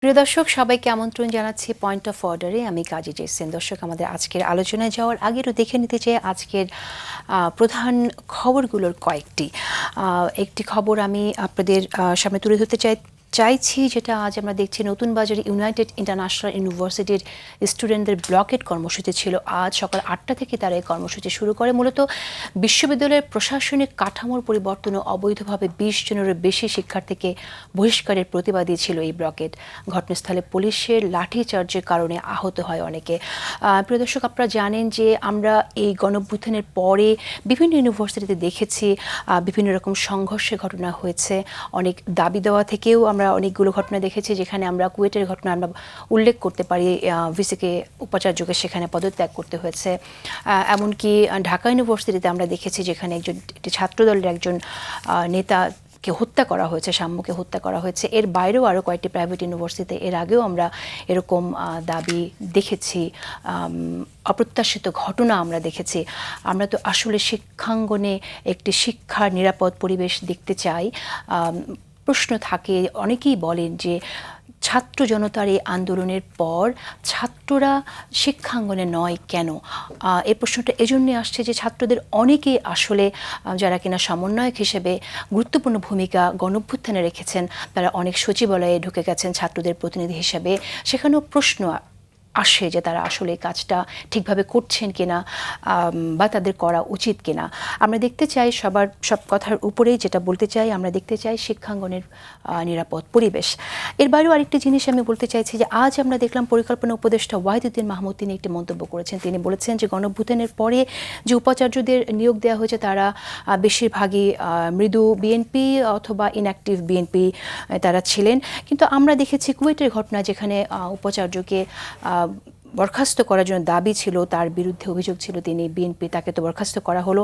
প্রিয় দর্শক, সবাইকে আমন্ত্রণ জানাচ্ছি পয়েন্ট অফ অর্ডারে। আমি কাজী জেসিন। দর্শক, আমাদের আজকের আলোচনায় যাওয়ার আগে একটু দেখে নিতে চাই আজকের প্রধান খবরগুলোর কয়েকটি। একটি খবর আমি আপনাদের সামনে তুলে ধরতে চাইছি, যেটা আজ আমরা দেখছি নতুন বাজারে ইউনাইটেড ইন্টারন্যাশনাল ইউনিভার্সিটির স্টুডেন্টদের ব্লকেট কর্মসূচি ছিল। আজ সকাল 8টা থেকে তারা এই কর্মসূচি শুরু করে। মূলত বিশ্ববিদ্যালয়ের প্রশাসনিক কাঠামোর পরিবর্তন ও অবৈধভাবে 20 জনেরও বেশি শিক্ষার্থীকে বহিষ্কারের প্রতিবাদী ছিল এই ব্লকেট। ঘটনাস্থলে পুলিশের লাঠিচার্জের কারণে আহত হয় অনেকে। প্রিয় দর্শক, আপনারা জানেন যে আমরা এই গণঅভ্যুত্থানের পরে বিভিন্ন ইউনিভার্সিটিতে দেখেছি বিভিন্ন রকম সংঘর্ষের ঘটনা হয়েছে। অনেক দাবি দেওয়া থেকেও আমরা অনেকগুলো ঘটনা দেখেছি, যেখানে আমরা কুয়েটের ঘটনা আমরা উল্লেখ করতে পারি। ভিসিকে উপাচার্যকে সেখানে পদত্যাগ করতে হয়েছে। এমনকি ঢাকা ইউনিভার্সিটিতে আমরা দেখেছি, যেখানে একটি ছাত্রদলের একজন নেতা কে হত্যা করা হয়েছে, সাম্যকে হত্যা করা হয়েছে। এর বাইরেও আরও কয়েকটি প্রাইভেট ইউনিভার্সিটিতে এর আগেও আমরা এরকম দাবি দেখেছি, অপ্রত্যাশিত ঘটনা আমরা দেখেছি। আমরা তো আসলে শিক্ষাঙ্গনে একটি শিক্ষার নিরাপদ পরিবেশ দেখতে চাই। প্রশ্ন থাকে, অনেকেই বলেন যে ছাত্র জনতার এই আন্দোলনের পর ছাত্ররা শিক্ষাঙ্গনে নয় কেন? এই প্রশ্নটা এজন্যই আসছে যে ছাত্রদের অনেকেই আসলে, যারা কিনা সমন্বয়ক হিসেবে গুরুত্বপূর্ণ ভূমিকা গণঅভ্যুত্থানে রেখেছেন, তারা অনেক সচিবালয়ে ঢুকে গেছেন ছাত্রদের প্রতিনিধি হিসেবে। সেখানেও প্রশ্ন আসে যে তারা আসলে এই কাজটা ঠিকভাবে করছেন কিনা, বা তাদের করা উচিত কিনা। আমরা দেখতে চাই, সব কথার উপরেই যেটা বলতে চাই, আমরা দেখতে চাই শিক্ষাঙ্গনের নিরাপদ পরিবেশ। এর বাইরেও আরেকটি জিনিস আমি বলতে চাইছি যে আজ আমরা দেখলাম পরিকল্পনা উপদেষ্টা ওয়াহিদুদ্দিন মাহমুদ তিনি একটি মন্তব্য করেছেন। তিনি বলেছেন যে গণঅভ্যুত্থানের পরে যে উপাচার্যদের নিয়োগ দেওয়া হয়েছে তারা বেশিরভাগই মৃদু বিএনপি অথবা ইনঅ্যাক্টিভ বিএনপি তারা ছিলেন। কিন্তু আমরা দেখেছি কুয়েটের ঘটনা, যেখানে উপাচার্যকে বরখাস্ত করার জন্য দাবি ছিল, তার বিরুদ্ধে অভিযোগ ছিল তিনি বিএনপি, তাকে তো বরখাস্ত করা হলো।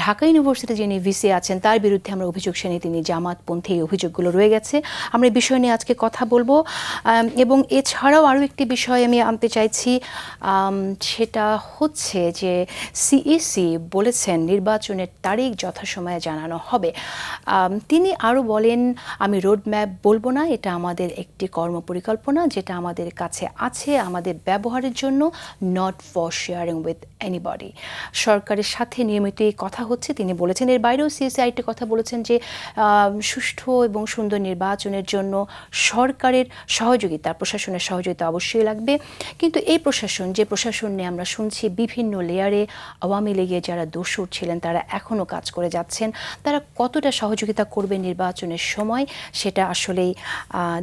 ঢাকা ইউনিভার্সিটি যিনি ভিসি আছেন তার বিরুদ্ধে আমরা অভিযোগ শুনি তিনি জামাতপন্থী, এই অভিযোগগুলো রয়ে গেছে। আমরা এই বিষয় নিয়ে আজকে কথা বলবো। এবং এছাড়াও আরও একটি বিষয় আমি আনতে চাইছি, সেটা হচ্ছে যে সিইসি বলেছেন নির্বাচনের তারিখ যথাসময়ে জানানো হবে। তিনি আরও বলেন, আমি রোডম্যাপ বলবো না, এটা আমাদের একটি কর্মপরিকল্পনা যেটা আমাদের কাছে আছে আমাদের ব্যবহারের জন্য, not for sharing with anybody. সরকারের সাথে নিয়মিত এই কথা হচ্ছে তিনি বলেছেন। এর বাইরেও সিএসি আরেকটি কথা বলেছেন যে সুষ্ঠু এবং সুন্দর নির্বাচনের জন্য সরকারের সহযোগিতা, প্রশাসনের সহযোগিতা অবশ্যই লাগবে। কিন্তু এই প্রশাসন, যে প্রশাসন নিয়ে আমরা শুনছি বিভিন্ন লেয়ারে আওয়ামী লীগের যারা দোসর ছিলেন তারা এখনও কাজ করে যাচ্ছেন, তারা কতটা সহযোগিতা করবে নির্বাচনের সময়, সেটা আসলেই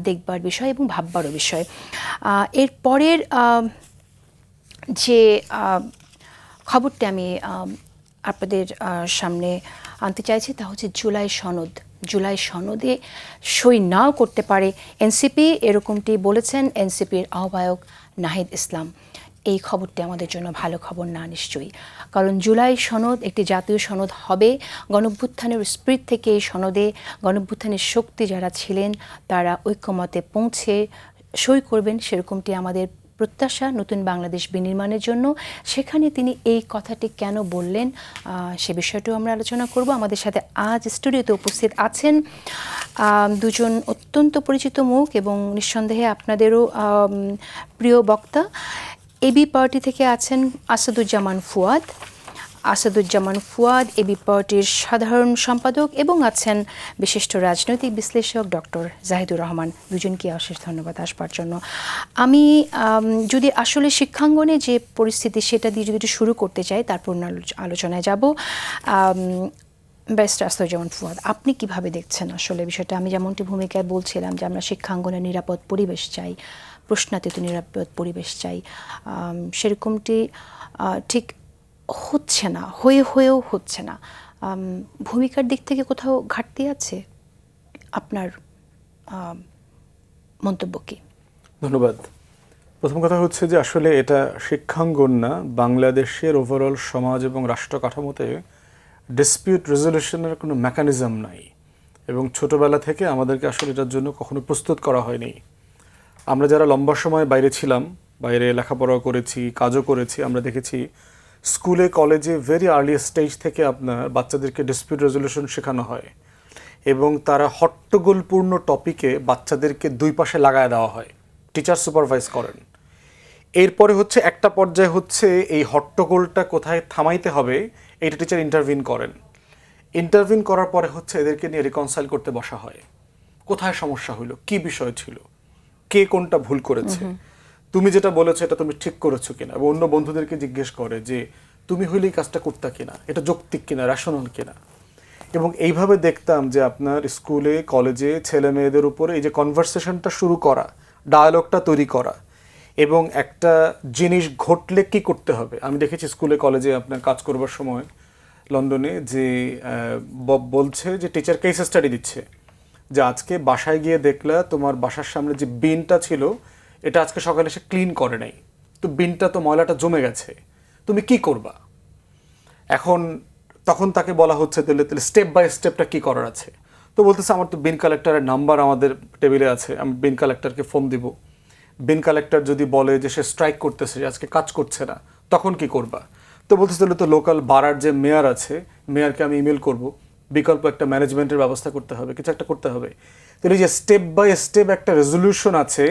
দেখবার বিষয় এবং ভাববারও বিষয়। এর পরের যে খবরটি আমি আপনাদের সামনে আনতে চাইছি তা হচ্ছে জুলাই সনদ। জুলাই সনদে সই নাও করতে পারে এনসিপি, এরকমটি বলেছেন এনসিপির আহ্বায়ক নাহিদ ইসলাম। এই খবরটি আমাদের জন্য ভালো খবর না নিশ্চয়ই, কারণ জুলাই সনদ একটি জাতীয় সনদ হবে। গণঅভ্যুত্থানের স্পিরিট থেকে এই সনদে গণঅভ্যুত্থানের শক্তি যারা ছিলেন তারা ঐক্যমতে পৌঁছে সই করবেন, সেরকমটি আমাদের প্রত্যাশা নতুন বাংলাদেশ বিনির্মাণের জন্য। সেখানে তিনি এই কথাটি কেন বললেন সে বিষয়টিও আমরা আলোচনা করব। আমাদের সাথে আজ স্টুডিওতে উপস্থিত আছেন দুজন অত্যন্ত পরিচিত মুখ এবং নিঃসন্দেহে আপনাদেরও প্রিয় বক্তা। এবি পার্টি থেকে আছেন আসাদুজ্জামান ফুয়াদ, এবি পার্টির সাধারণ সম্পাদক, এবং আছেন বিশিষ্ট রাজনৈতিক বিশ্লেষক ডক্টর জাহিদুর রহমান। দুজনকে অশেষ ধন্যবাদ আসবার জন্য। আমি যদি আসলে শিক্ষাঙ্গনে যে পরিস্থিতি সেটা দিয়ে যদি শুরু করতে চাই, তারপর আলোচনায় যাব। ব্যারিস্টার আসাদুজ্জামান ফুয়াদ, আপনি কিভাবে দেখছেন আসলে বিষয়টা? আমি যেমনটি ভূমিকায় বলছিলাম যে আমরা শিক্ষাঙ্গনে নিরাপদ পরিবেশ চাই, প্রশ্নাতীত নিরাপদ পরিবেশ চাই, সেরকমটি ঠিক হচ্ছে না, হয়েও হচ্ছে না। ভূমিকার দিক থেকে কোথাও ঘাটতি আছে? আপনার মন্তব্য কি? ধন্যবাদ। প্রথম কথা হচ্ছে যে আসলে এটা শিক্ষাঙ্গন না, বাংলাদেশের ওভারঅল সমাজ এবং রাষ্ট্র কাঠামোতে ডিসপিউট রেজলিউশনের কোনো মেকানিজম নাই, এবং ছোটবেলা থেকে আমাদেরকে আসলে এটার জন্য কখনো প্রস্তুত করা হয়নি। আমরা যারা লম্বা সময় বাইরে ছিলাম, বাইরে লেখাপড়া করেছি, কাজও করেছি, আমরা দেখেছি স্কুলে কলেজে ভেরি আর্লি স্টেজ থেকে আপনার বাচ্চাদেরকে ডিসপিউট রেজলিউশন শেখানো হয়, এবং তারা হট্টগোলপূর্ণ টপিকে বাচ্চাদেরকে দুই পাশে লাগায় দেওয়া হয়। টিচার সুপারভাইজ করেন। এরপরে হচ্ছে একটা পর্যায়ে হচ্ছে এই হট্টগোলটা কোথায় থামাইতে হবে এটা টিচার ইন্টারভিন করেন। ইন্টারভিন করার পরে হচ্ছে এদেরকে নিয়ে রিকনসাইল করতে বসা হয়, কোথায় সমস্যা হলো, কি বিষয় ছিল, কে কোনটা ভুল করেছে, তুমি যেটা বলেছো এটা তুমি ঠিক করেছো কিনা, এবং অন্য বন্ধুদেরকে জিজ্ঞেস করে যে তুমি হইলেই কাজটা করতা কিনা, এটা যৌক্তিক কিনা, রেশনাল কিনা। এবং এইভাবে দেখতাম যে আপনার স্কুলে কলেজে ছেলে মেয়েদের উপরে এই যে কনভারসেশনটা শুরু করা, ডায়ালগটা তৈরি করা, এবং একটা জিনিস ঘটলে কি করতে হবে। আমি দেখেছি স্কুলে কলেজে আপনার কাজ করবার সময় লন্ডনে যে বব বলছে যে টিচার কেস স্টাডি দিচ্ছে যে আজকে বাসায় গিয়ে দেখলা তোমার বাসার সামনে যে বিনটা ছিল এটা আজকে সকালে সে ক্লিন করে নাই, তো বিনটা তো ময়লাটা জমে গেছে, তুমি কি করবা। এখন তখন তাকে বলা হচ্ছে তাহলে স্টেপ বাই স্টেপটা কি করার আছে। তো বলতেছে আমার তো বিন কালেক্টরের নাম্বার আমাদের টেবিলে আছে, আমি বিন কালেক্টরকে ফোন দিব। বিন কালেক্টর যদি বলে যে সে স্ট্রাইক করতেছে, আজকে কাজ করছে না, তখন কি করবা। তো বলতেছে তাহলে তো লোকাল বারার যে মেয়র আছে, মেয়রকে আমি ইমেল করব, বিকল্প একটা ম্যানেজমেন্টের ব্যবস্থা করতে হবে, কিছু একটা করতে হবে। তাহলে যে স্টেপ বাই স্টেপ একটা রেজলিউশন আছে,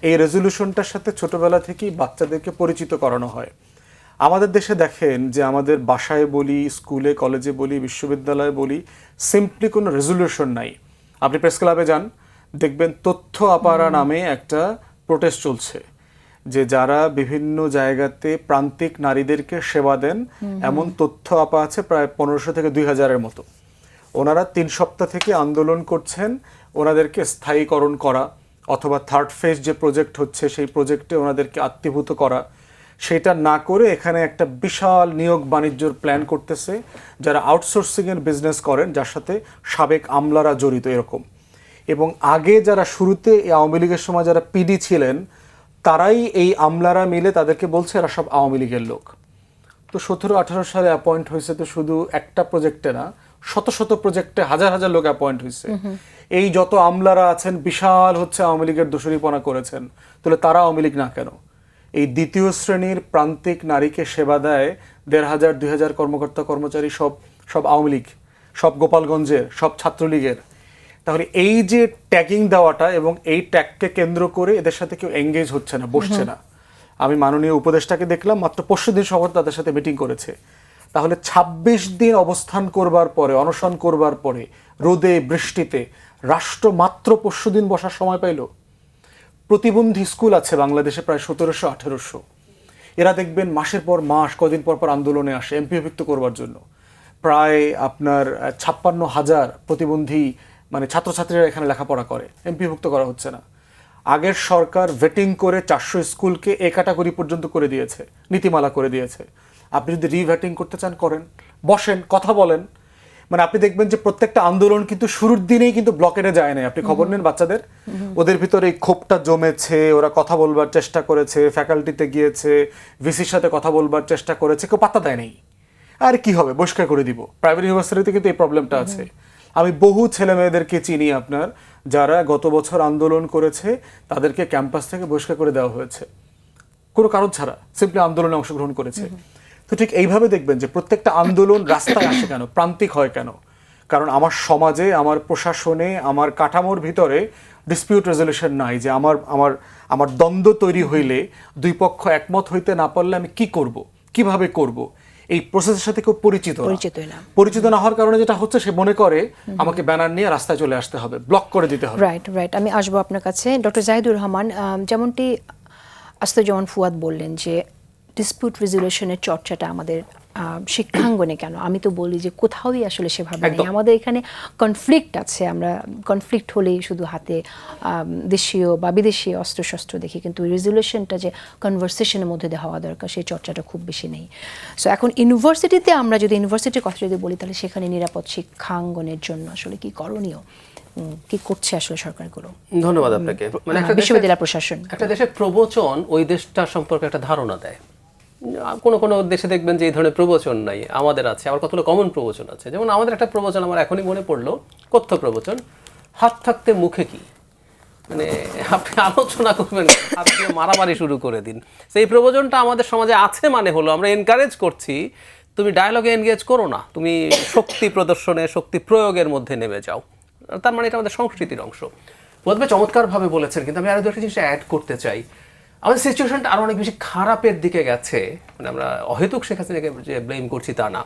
এই রেজলিউশনটার সাথে ছোটবেলা থেকেই বাচ্চাদেরকে পরিচিত করানো হয়। আমাদের দেশে দেখেন যে আমাদের বাসায় বলি, স্কুলে কলেজে বলি, বিশ্ববিদ্যালয়ে বলি, সিম্পলি কোনো রেজলিউশন নাই। আপনি প্রেস ক্লাবে যান, দেখবেন তথ্য আপারা নামে একটা প্রোটেস্ট চলছে, যে যারা বিভিন্ন জায়গাতে প্রান্তিক নারীদেরকে সেবা দেন এমন তথ্য আপা আছে প্রায় 1500 থেকে 2000-এর মতো। ওনারা 3 সপ্তাহ থেকে আন্দোলন করছেন ওনাদেরকে স্থায়ীকরণ করা, অথবা থার্ড ফেজ যে প্রজেক্ট হচ্ছে সেই প্রজেক্টে ওনাদেরকে আত্মীভূত করা। সেটা না করে এখানে একটা বিশাল নিয়োগ বাণিজ্যর প্ল্যান করতেছে, যারা আউটসোর্সিংয়ের বিজনেস করেন, যার সাথে সাবেক আমলারা জড়িত এরকম। এবং আগে যারা শুরুতে এই আওয়ামী লীগের সময় যারা পিডি ছিলেন, তারাই এই আমলারা মিলে তাদেরকে বলছে এরা সব আওয়ামী লীগের লোক। তো 17-18 সালে অ্যাপয়েন্ট হয়েছে, তো শুধু একটা প্রজেক্টে না, শত শত প্রজেক্টে হাজার হাজার লোক অ্যাপয়েন্ট হয়েছে। এই যত আমলারা আছেন বিশাল হচ্ছে আওয়ামী লীগের দোষরিপনা করেছেন, তাহলে তারা আওয়ামী লীগ না কেন? এই দ্বিতীয় শ্রেণীর প্রান্তিক নারীকে সেবা দেয় 1500-2000 কর্মকর্তা কর্মচারী, সব আওয়ামী লীগ, সব গোপালগঞ্জের, সব ছাত্রলীগের। তাহলে এই যে ট্যাগিং দেওয়াটা এবং এই ট্যাগকে কেন্দ্র করে এদের সাথে কেউ এঙ্গেজ হচ্ছে না, বসছে না। আমি মাননীয় উপদেষ্টাকে দেখলাম মাত্র 5 দিন শহর তাদের সাথে মিটিং করেছে। তাহলে 26 দিন অবস্থান করবার পরে, অনশন করবার পরে, রোদে বৃষ্টিতে রাষ্ট্র মাত্র 5 দিন বসার সময় পাইল। প্রতিবন্ধী স্কুল আছে বাংলাদেশে প্রায় 1700-1800। এরা দেখবেন মাসের পর মাস, কদিন পর পর আন্দোলনে আসে এমপিওভুক্ত করবার জন্য। প্রায় আপনার 56,000 প্রতিবন্ধী মানে ছাত্রছাত্রীরা এখানে লেখাপড়া করে, এমপিওভুক্ত করা হচ্ছে না। আগের সরকার ভেটিং করে 400 স্কুলকে এ ক্যাটাগরি পর্যন্ত করে দিয়েছে, নীতিমালা করে দিয়েছে। আপনি যদি রিভ্যাটিং করতে চান করেন, বসেন, কথা বলেন। মানে আপনি দেখবেন যে প্রত্যেকটা আন্দোলন কিন্তু শুরুর দিনেই কিন্তু ব্লকেটে যায় নাই। আপনি খবর নেন বাচ্চাদের, ওদের ভিতরে এই ক্ষোভটা জমেছে, ওরা কথা বলবার চেষ্টা করেছে, ফ্যাকাল্টিতে গিয়েছে, ভিসির সাথে কথা বলবার চেষ্টা করেছে, কেউ পাত্তা দেয় নাই। আর কি হবে, বহিষ্কার করে দিব। প্রাইভেট ইউনিভার্সিটিতে কিন্তু এই প্রবলেমটা আছে। আমি বহু ছেলে মেয়েদেরকে চিনি আপনার, যারা গত বছর আন্দোলন করেছে, তাদেরকে ক্যাম্পাস থেকে বহিষ্কার করে দেওয়া হয়েছে কোনো কারণ ছাড়া, সিম্পলি আন্দোলনে অংশগ্রহণ করেছে। তো ঠিক এইভাবে দেখবেন যে প্রত্যেকটা আন্দোলন রাস্তায় আসে কেন, প্রান্তিক হয় কেন? কারণ আমার সমাজে, আমার প্রশাসনে, আমার কাঠামোর ভিতরে ডিসপিউট রেজলিউশন নাই, যে আমার দ্বন্দ্ব তৈরি হইলে দুই পক্ষ একমত হইতে না পারলে আমি কি করব, কিভাবে করব, এই প্রসেসের সাথে কেউ পরিচিত না হওয়ার কারণে যেটা হচ্ছে, সে মনে করে আমাকে ব্যানার নিয়ে রাস্তায় চলে আসতে হবে, ব্লক করে দিতে হবে। রাইট। আমি আসবো আপনার কাছে। ডক্টর জাহিদুর রহমান, যেমনটি আস্তারুজ্জামান ফুয়াদ বললেন যে ডিসপিউট রেজলিউশনের চর্চাটা আমাদের শিক্ষাঙ্গনে কেন, আমি তো বলি যে কোথাওই আসলে সেভাবে নেই। আমাদের এখানে কনফ্লিক্ট আছে, আমরা কনফ্লিক্ট হলেই শুধু হাতে দেশীয় বা বিদেশি অস্ত্রশস্ত্র দেখি, কিন্তু রেজলিউশনটা যে কনভারসেশনের মধ্যে দিয়ে হওয়া দরকার সেই চর্চাটা খুব বেশি নেই। সো এখন ইউনিভার্সিটিতে আমরা যদি ইউনিভার্সিটির কথা যদি বলি, তাহলে সেখানে নিরাপদ শিক্ষাঙ্গনের জন্য আসলে কি করণীয়, কি করছে আসলে সরকারগুলো? ধন্যবাদ আপনাকে। মানে বিশ্ববিদ্যালয় প্রশাসন একটা দেশের প্রবচন ওই দেশটার সম্পর্কে একটা ধারণা দেয়। কোনো দেশে দেখবেন যে এই ধরনের প্রবচন নাই, আমাদের আছে। আবার কতগুলো কমন প্রবচন আছে। যেমন আমাদের একটা প্রবচন আমার এখনই মনে পড়লো, কথ্য প্রবচন, হাত থাকতে মুখে কি। মানে আপনি আলোচনা করবেন, হাত দিয়ে মারামারি শুরু করে দিন। সেই প্রবচনটা আমাদের সমাজে আছে, মানে হলো আমরা এনকারেজ করছি তুমি ডায়ালগে এনগেজ করো না, তুমি শক্তি প্রদর্শনে, শক্তি প্রয়োগের মধ্যে নেমে যাও। তার মানে এটা আমাদের সংস্কৃতির অংশ। ফুয়াদ ভাই চমৎকারভাবে বলেছেন, কিন্তু আমি আরো একটা জিনিস অ্যাড করতে চাই। আমাদের সিচুয়েশনটা আরো অনেক বেশি খারাপের দিকে গেছে। মানে আমরা অহেতুক শেখ হাসিনাকে যে ব্লেম করছি তা না।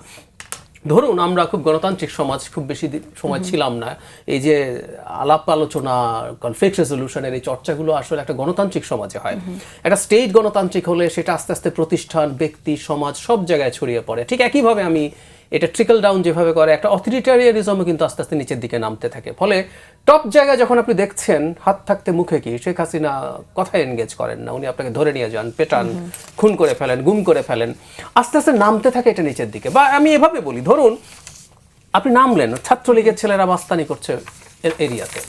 ধরুন আমরা খুব গণতান্ত্রিক সমাজ, খুব বেশি সময় ছিলাম না, এই যে আলাপ আলোচনা, কনফ্লিক্ট রেজলিউশনের এই চর্চাগুলো আসলে একটা গণতান্ত্রিক সমাজে হয়। একটা স্টেট গণতান্ত্রিক হলে সেটা আস্তে আস্তে প্রতিষ্ঠান, ব্যক্তি, সমাজ সব জায়গায় ছড়িয়ে পড়ে। ঠিক একইভাবে আমি এটা ট্রিকল ডাউন যেভাবে করে, একটা অথরিটারিয়ানিজমও কিন্তু আস্তে আস্তে নিচের দিকে নামতে থাকে। ফলে টপ জায়গায় যখন আপনি দেখছেন হাত থাকতে মুখে কি, শেখ হাসিনা কথায় এনগেজ করেন না, উনি আপনাকে ধরে নিয়ে যান, পেটান, খুন করে ফেলেন, গুম করে ফেলেন, আস্তে আস্তে নামতে থাকে এটা নিচের দিকে। বা আমি এভাবে বলি, ধরুন আপনি নামলেন, ছাত্রলীগের ছেলেরা মাস্তানি করছে এরিয়াতে,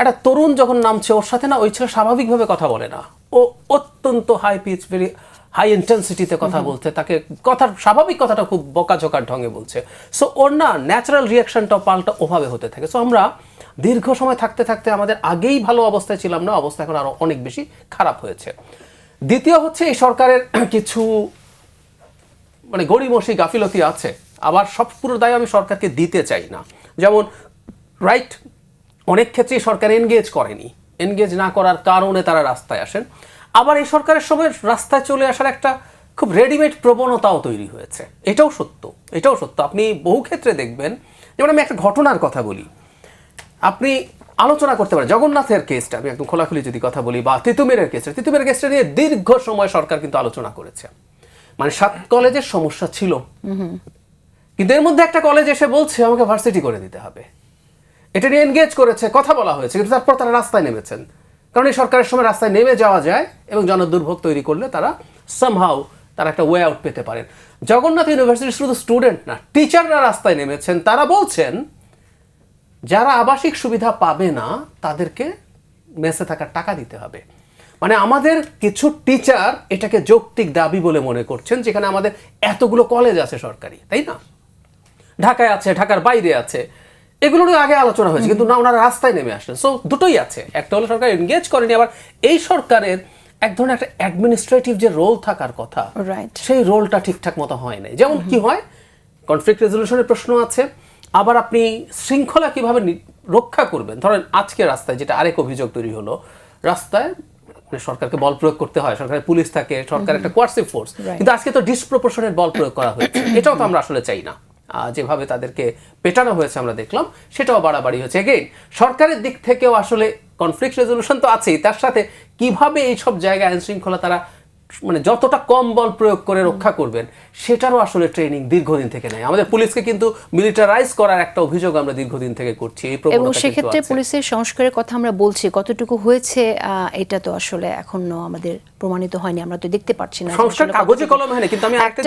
একটা তরুণ যখন নামছে ওর সাথে না ওই ছেলে স্বাভাবিকভাবে কথা বলে না, ও অত্যন্ত হাই পিচ, ভেরি হাই ইন্টেন্সিটিতে কথা বলতে, তাকে কথার স্বাভাবিক কথাটা খুব বকাঝকার ঢঙে বলছে। সো ওর না ন্যাচারাল রিয়াকশনটা পাল্টা ওভাবে হতে থাকে। সো আমরা দীর্ঘ সময় থাকতে থাকতে আমাদের আগেই ভালো অবস্থায় ছিলাম না, অবস্থা এখন আরো অনেক বেশি খারাপ হয়েছে। দ্বিতীয় হচ্ছে এই সরকারের কিছু মানে গড়িমসি গাফিলতি আছে, আবার সব পুরো দায় আমি সরকারকে দিতে চাই না। যেমন রাইট, অনেক ক্ষেত্রেই সরকার এনগেজ করেনি, এনগেজ না করার কারণে তারা রাস্তায় আসেন। আবার এই সরকারের সময় রাস্তায় চলে আসার একটা খুব রেডিমেড প্রবণতাও তৈরি হয়েছে, এটাও সত্য, এটাও সত্য। আপনি বহু ক্ষেত্রে দেখবেন, যেমন আমি একটা ঘটনার কথা বলি, আপনি আলোচনা করতে পারেন জগন্নাথের কেসটা, আমি একদম খোলাখুলি যদি কথা বলি, বা তিতুমিরের কেসটা নিয়ে দীর্ঘ সময় সরকার কিন্তু আলোচনা করেছে। মানে 7 কলেজের সমস্যা ছিল, কিন্তু এর মধ্যে একটা কলেজ এসে বলছে আমাকে ভার্সিটি করে দিতে হবে, এটা নিয়ে এনগেজ করেছে, কথা বলা হয়েছে, কিন্তু তারপর তারা রাস্তায় নেমেছেন। কারণ এই সরকারের সময় রাস্তায় নেমে যাওয়া যায় এবং জনদুর্ভোগ তৈরি করলে তারা সামহাউ তারা একটা ওয়ে আউট পেতে পারেন। জগন্নাথ ইউনিভার্সিটি শুধু স্টুডেন্ট না, টিচাররা রাস্তায় নেমেছেন, তারা বলছেন যারা আবাসিক সুবিধা পাবে না তাদেরকে মেসে থাকার টাকা দিতে হবে। মানে আমাদের কিছু টিচার এটাকে যৌক্তিক দাবি বলে মনে করছেন, যেখানে আমাদের এতগুলো কলেজ আছে সরকারি, তাই না, ঢাকায় আছে, ঢাকার বাইরে আছে, এগুলো নিয়ে আগে আলোচনা হয়েছে, কিন্তু না ওনারা রাস্তায় নেমে আসলেন। সো দুটোই আছে, একটা হলো সরকার এনগেজ করেনি, আবার এই সরকারের এক ধরনের একটা অ্যাডমিনিস্ট্রেটিভ যে রোল থাকার কথা, সেই রোলটা ঠিকঠাক মতো হয় নাই। যেমন কি হয়, কনফ্লিক্ট রেজলিউশনের প্রশ্ন আছে, আবার আপনি শৃঙ্খলা কিভাবে রক্ষা করবেন। ধরেন আজকে রাস্তায় যেটা আরেক অভিযোগ তৈরি হলো, রাস্তায় মানে সরকারকে বল প্রয়োগ করতে হয়, সরকারের পুলিশ থাকে, সরকার একটা কোয়ার্সিভ ফোর্স, কিন্তু আজকে তো ডিসপ্রপোর্শনেট বল প্রয়োগ করা হয়েছে, এটাও তো আমরা আসলে চাই না। যেভাবে তাদেরকে পেটানো হয়েছে আমরা দেখলাম, সেটাও বাড়াবাড়ি হয়েছে। এগেইন সরকারের দিক থেকেও আসলে কনফ্লিক্ট রেজলিউশন তো আছেই, তার সাথে কিভাবে এই সব জায়গায় আইন শৃঙ্খলা তারা মানে যতটা কম বল প্রয়োগ করে রক্ষা করবেন, সেটারও আসলে ট্রেনিং দীর্ঘদিন থেকে নেই। আমাদের পুলিশকে কিন্তু মিলিটারাইজ করার একটা অভিযোগ আমরা দীর্ঘদিন থেকে করছি, এই প্রবণতা এবং সেক্ষেত্রে পুলিশের সংস্কারের কথা আমরা বলছি, কতটুকু হয়েছে এটা তো আসলে এখনো আমাদের প্রমাণিত হয়নি, আমরা তো দেখতে পাচ্ছি না সংস্কার কাগজে কলমে হয়নি। কিন্তু আমি একটা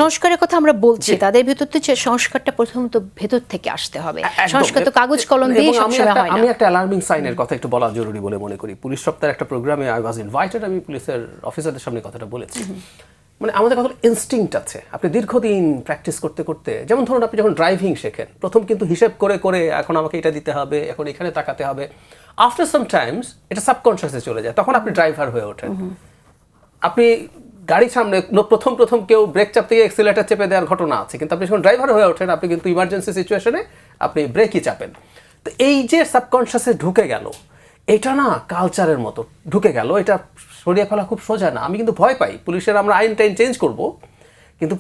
সংস্কারের কথা আমরা বলছি, তাদের ভিতর তো সংস্কারটা প্রথমত ভেতর থেকে আসতে হবে, সংস্কার তো কাগজ কলম দিয়ে সবসময় হয় না। আমি একটা অ্যালার্মিং সাইনের কথা একটু বলা জরুরি বলে মনে করি। পুলিশ সপ্তাহের একটা প্রোগ্রামে আই ওয়াজ ইনভাইটেড, আমি পুলিশের অফিসারদের সামনে কথাটা বলেছি। মানে আমাদের কত ইনস্টিংক্ট আছে, আপনি দীর্ঘদিন প্র্যাকটিস করতে করতে, যেমন ধরুন আপনি যখন ড্রাইভিং শেখেন, প্রথম কিন্তু হিসেব করে করে এখন আমাকে এটা দিতে হবে, এখন এখানে তাকাতে হবে, আফটার সাম টাইমস এটা সাবকনশিয়াসে চলে যায়, তখন আপনি ড্রাইভার হয়ে ওঠেন। আপনি গাড়ির সামনে প্রথম কেউ ব্রেক চাপতে গিয়ে এক্সিলারেটর চেপে দেওয়ার ঘটনা আছে, কিন্তু আপনি যখন ড্রাইভার হয়ে ওঠেন আপনি কিন্তু ইমার্জেন্সি সিচুয়েশনে আপনি ব্রেকই চাপেন। তো এই যে সাবকনশিয়াসে ঢুকে গেল, এটা না কালচারের মতো ঢুকে গেল, এটা সরিয়ে ফেলা খুব সোজা না। আমি কিন্তু ভয় পাই পুলিশের, আমরা আইন টাইন চেঞ্জ করব, কিন্তু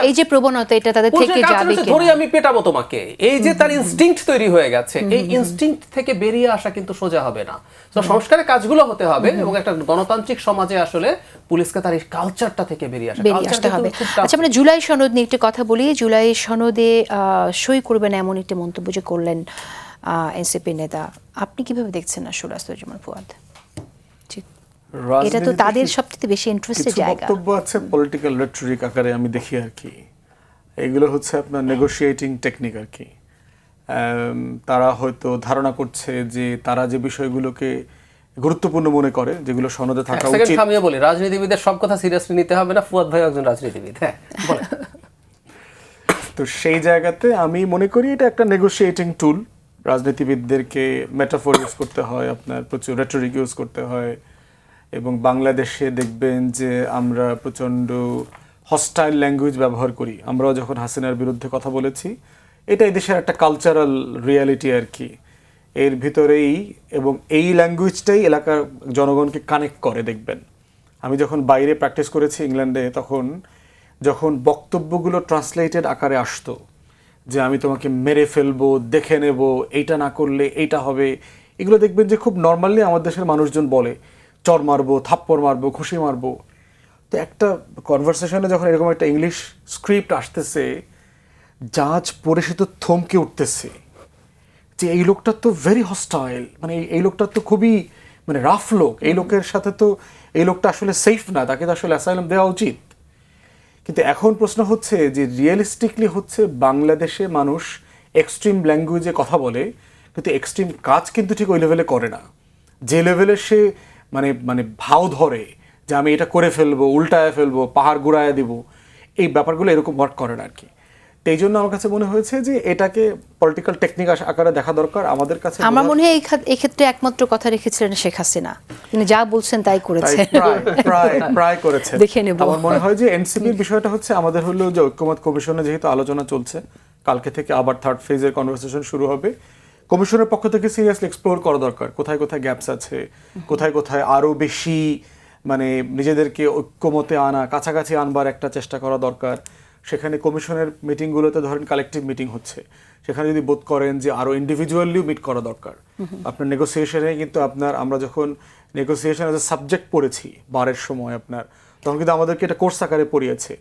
এই যে প্রবণতা এটা তাদের থেকে যাবে কি, ধরে আমি পেটাবো তোমাকে, এই যে তার ইনস্টিংক্ট তৈরি হয়ে গেছে, এই ইনস্টিংক্ট থেকে বেরিয়ে আসা কিন্তু সোজা হবে না। তো সংস্কারের কাজগুলো হতে হবে, এবং একটা গণতান্ত্রিক সমাজে আসলে পুলিশকে তার এই কালচারটা থেকে বেরিয়ে আসতে হবে। আচ্ছা, আমরা জুলাই সনদ নিয়ে একটু কথা বলি। জুলাই সনদে সই করবেন এমন একটি মন্তব্য যে করলেন এনসিপি নেতা, আপনি কিভাবে দেখছেন আসলে আস্তরুজ্জামান ফুয়াদ? এটা তো তাদের সবচেয়ে বেশি ইন্টারেস্টেড জায়গা। বক্তব্য আছে পলিটিক্যাল রেটরিক আকারে আমি দেখি আর কি, এগুলো হচ্ছে আপনার নেগোশিয়েটিং টেকনিক আর কি। তারা হয়তো ধারণা করছে যে তারা যে বিষয়গুলোকে গুরুত্বপূর্ণ মনে করে, যেগুলো সনদে থাকা উচিত। আমিও বলি রাজনীতিবিদের সব কথা সিরিয়াসলি নিতে হবে না, ফুয়াদ ভাই একজন রাজনীতিবিদ। হ্যাঁ, তো সেই জায়গাতে আমি মনে করি এটা একটা নেগোশিয়েটিং টুল। রাজনীতিবিদদেরকে মেটাফোর ইউজ করতে হয়, আপনার প্রচুর রেটরিক ইউজ করতে হয়, এবং বাংলাদেশে দেখবেন যে আমরা প্রচণ্ড হস্টাইল ল্যাঙ্গুয়েজ ব্যবহার করি। আমরাও যখন হাসিনার বিরুদ্ধে কথা বলেছি, এটা এই দেশের একটা কালচারাল রিয়ালিটি আর কি। এর ভিতরেই এবং এই ল্যাঙ্গুয়েজটাই এলাকার জনগণকে কানেক্ট করে দেখবেন। আমি যখন বাইরে প্র্যাকটিস করেছি ইংল্যান্ডে, তখন যখন বক্তব্যগুলো ট্রান্সলেটেড আকারে আসতো যে আমি তোমাকে মেরে ফেলবো, দেখে নেব, এইটা না করলে এইটা হবে, এগুলো দেখবেন যে খুব নর্মালি আমাদের দেশের মানুষজন বলে, চর মারবো, থাপ্পড় মারবো, ঘুষি মারবো। তো একটা কনভারসেশনে যখন এরকম একটা ইংলিশ স্ক্রিপ্ট আসতেছে, জাজ পড়ে সে তো থমকে উঠতেছে যে এই লোকটা তো ভেরি হস্টাইল, মানে এই লোকটা তো খুবই মানে রাফ লোক, এই লোকের সাথে তো এই লোকটা আসলে সেফ না, তাকে তো আসলে অ্যাসাইলাম দেওয়া উচিত। কিন্তু এখন প্রশ্ন হচ্ছে যে রিয়েলিস্টিকলি হচ্ছে বাংলাদেশে মানুষ এক্সট্রিম ল্যাঙ্গুয়েজে কথা বলে, কিন্তু এক্সট্রিম কাজ কিন্তু ঠিক ওই লেভেলে করে না। যে লেভেলে সে মানে মানে ভাও ধরে যে আমি এটা করে ফেলবো, উল্টায় ফেলবো, পাহাড় গুড়ায় দিব, এই ব্যাপারগুলো এরকম ওয়ার্ক করে না আর কি। তো এই জন্য আমার কাছে মনে হয়েছে যে এটাকে পলিটিক্যাল টেকনিক আকারে দেখা দরকার আমাদের কাছে। আমার মনে হয় এই ক্ষেত্রে একমাত্র কথা রেখেছিলেন শেখ হাসিনা, তিনি যা বলছেন তাই করেছেন, প্রায় করেছেন। দেখে নেব। আমার মনে হয় যে এনসিপির বিষয়টা হচ্ছে আমাদের হলো যে ঐক্যমত কমিশনে যেহেতু আলোচনা চলছে, কালকে থেকে আবার থার্ড ফেজের কনভারসেশন শুরু হবে। কমিশনের পক্ষ থেকে সিরিয়াসলি এক্সপ্লোর করা দরকার কোথায় কোথায় গ্যাপস আছে, কোথায় কোথায় আরো বেশি মানে নিজেদেরকে ঐক্যমতে আনা, কাছাকাছি আনবার একটা চেষ্টা করা দরকার। সেখানে কমিশনের মিটিংগুলোতে ধরেন কালেকটিভ মিটিং হচ্ছে, সেখানে যদি বোধ করেন যে আরো ইন্ডিভিজুয়ালিও মিট করা দরকার। আপনার নেগোসিয়েশনে কিন্তু আমরা যখন নেগোসিয়েশন এজ এ সাবজেক্ট পড়েছি বারের সময় তখন কিন্তু আমাদেরকে এটা কোর্স আকারে পড়িয়েছে।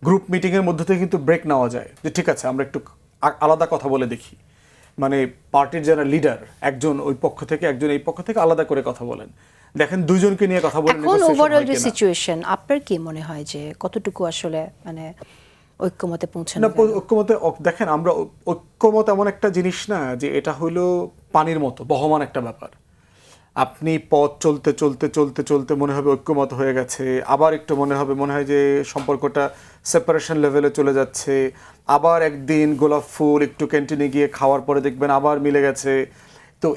গ্রুপ মিটিংয়ের মধ্যে থেকে কিন্তু ব্রেক নেওয়া যায় যে ঠিক আছে আমরা একটু আলাদা কথা বলে দেখি, মানে পার্টির যারা লিডার, একজন ওই পক্ষ থেকে একজন এই পক্ষ থেকে আলাদা করে কথা বলেন, দেখেন দুইজনকে নিয়ে কথা বলেন। এখন ওভারঅল যে সিচুয়েশন, আপনার কি মনে হয় যে কতটুকু আসলে মানে ঐক্যমতে পৌঁছানো? না, ঐক্যমতে দেখেন, আমরা ঐক্যমত এমন একটা জিনিস না যে এটা হলো পানির মতো বহমান একটা ব্যাপার। আপনি পথ চলতে চলতে চলতে চলতে মনে হবে ঐক্যমত হয়ে গেছে, আবার একটু মনে হয় যে সম্পর্কটা সেপারেশন লেভেলে চলে যাচ্ছে, আবার একদিন গোলাপ ফুল একটু ক্যান্টিনে গিয়ে খাওয়ার পরে দেখবেন আবার মিলে গেছে। তো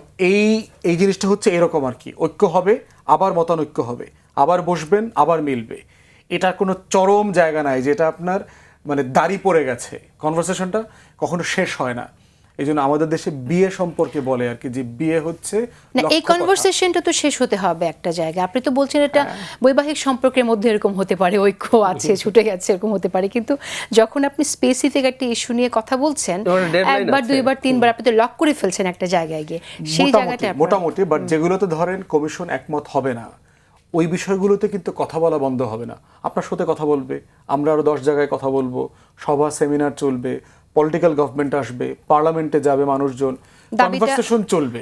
এই জিনিসটা হচ্ছে এরকম আর কি, ঐক্য হবে আবার মতানৈক্য হবে, আবার বসবেন আবার মিলবে। এটার কোনো চরম জায়গা নাই যেটা আপনার মানে দাড়ি পড়ে গেছে, কনভারসেশনটা কখনো শেষ হয় না। এই জন্য আমাদের দেশে বিয়ে সম্পর্কে বলে আর কি যে বিয়ে হচ্ছে না, এই কনভারসেশনটা তো শেষ হতে হবে একটা জায়গায়। আপনি তো বলছেন এটা বৈবাহিক সম্পর্কের মধ্যে এরকম হতে পারে, ঐক্য আছে ছুটে গেছে এরকম হতে পারে, কিন্তু যখন আপনি স্পেসিফিক একটা ইস্যু নিয়ে কথা বলছেন, একবার দুইবার তিনবার আপনি তো লক করে ফেলছেন একটা জায়গায় গিয়ে, সেই জায়গাটা মোটামুটি বাট যেগুলোতে ধরেন কমিশন একমত হবে না, ওই বিষয়গুলোতে কিন্তু কথা বলা বন্ধ হবে না। আপনার সাথে কথা বলবে, আমরা আরো 10 জায়গায় কথা বলবো, সভা সেমিনার চলবে, পলিটিক্যাল গভর্নমেন্ট আসবে, পার্লামেন্টে যাবে মানুষজন, কনভারসেশন চলবে।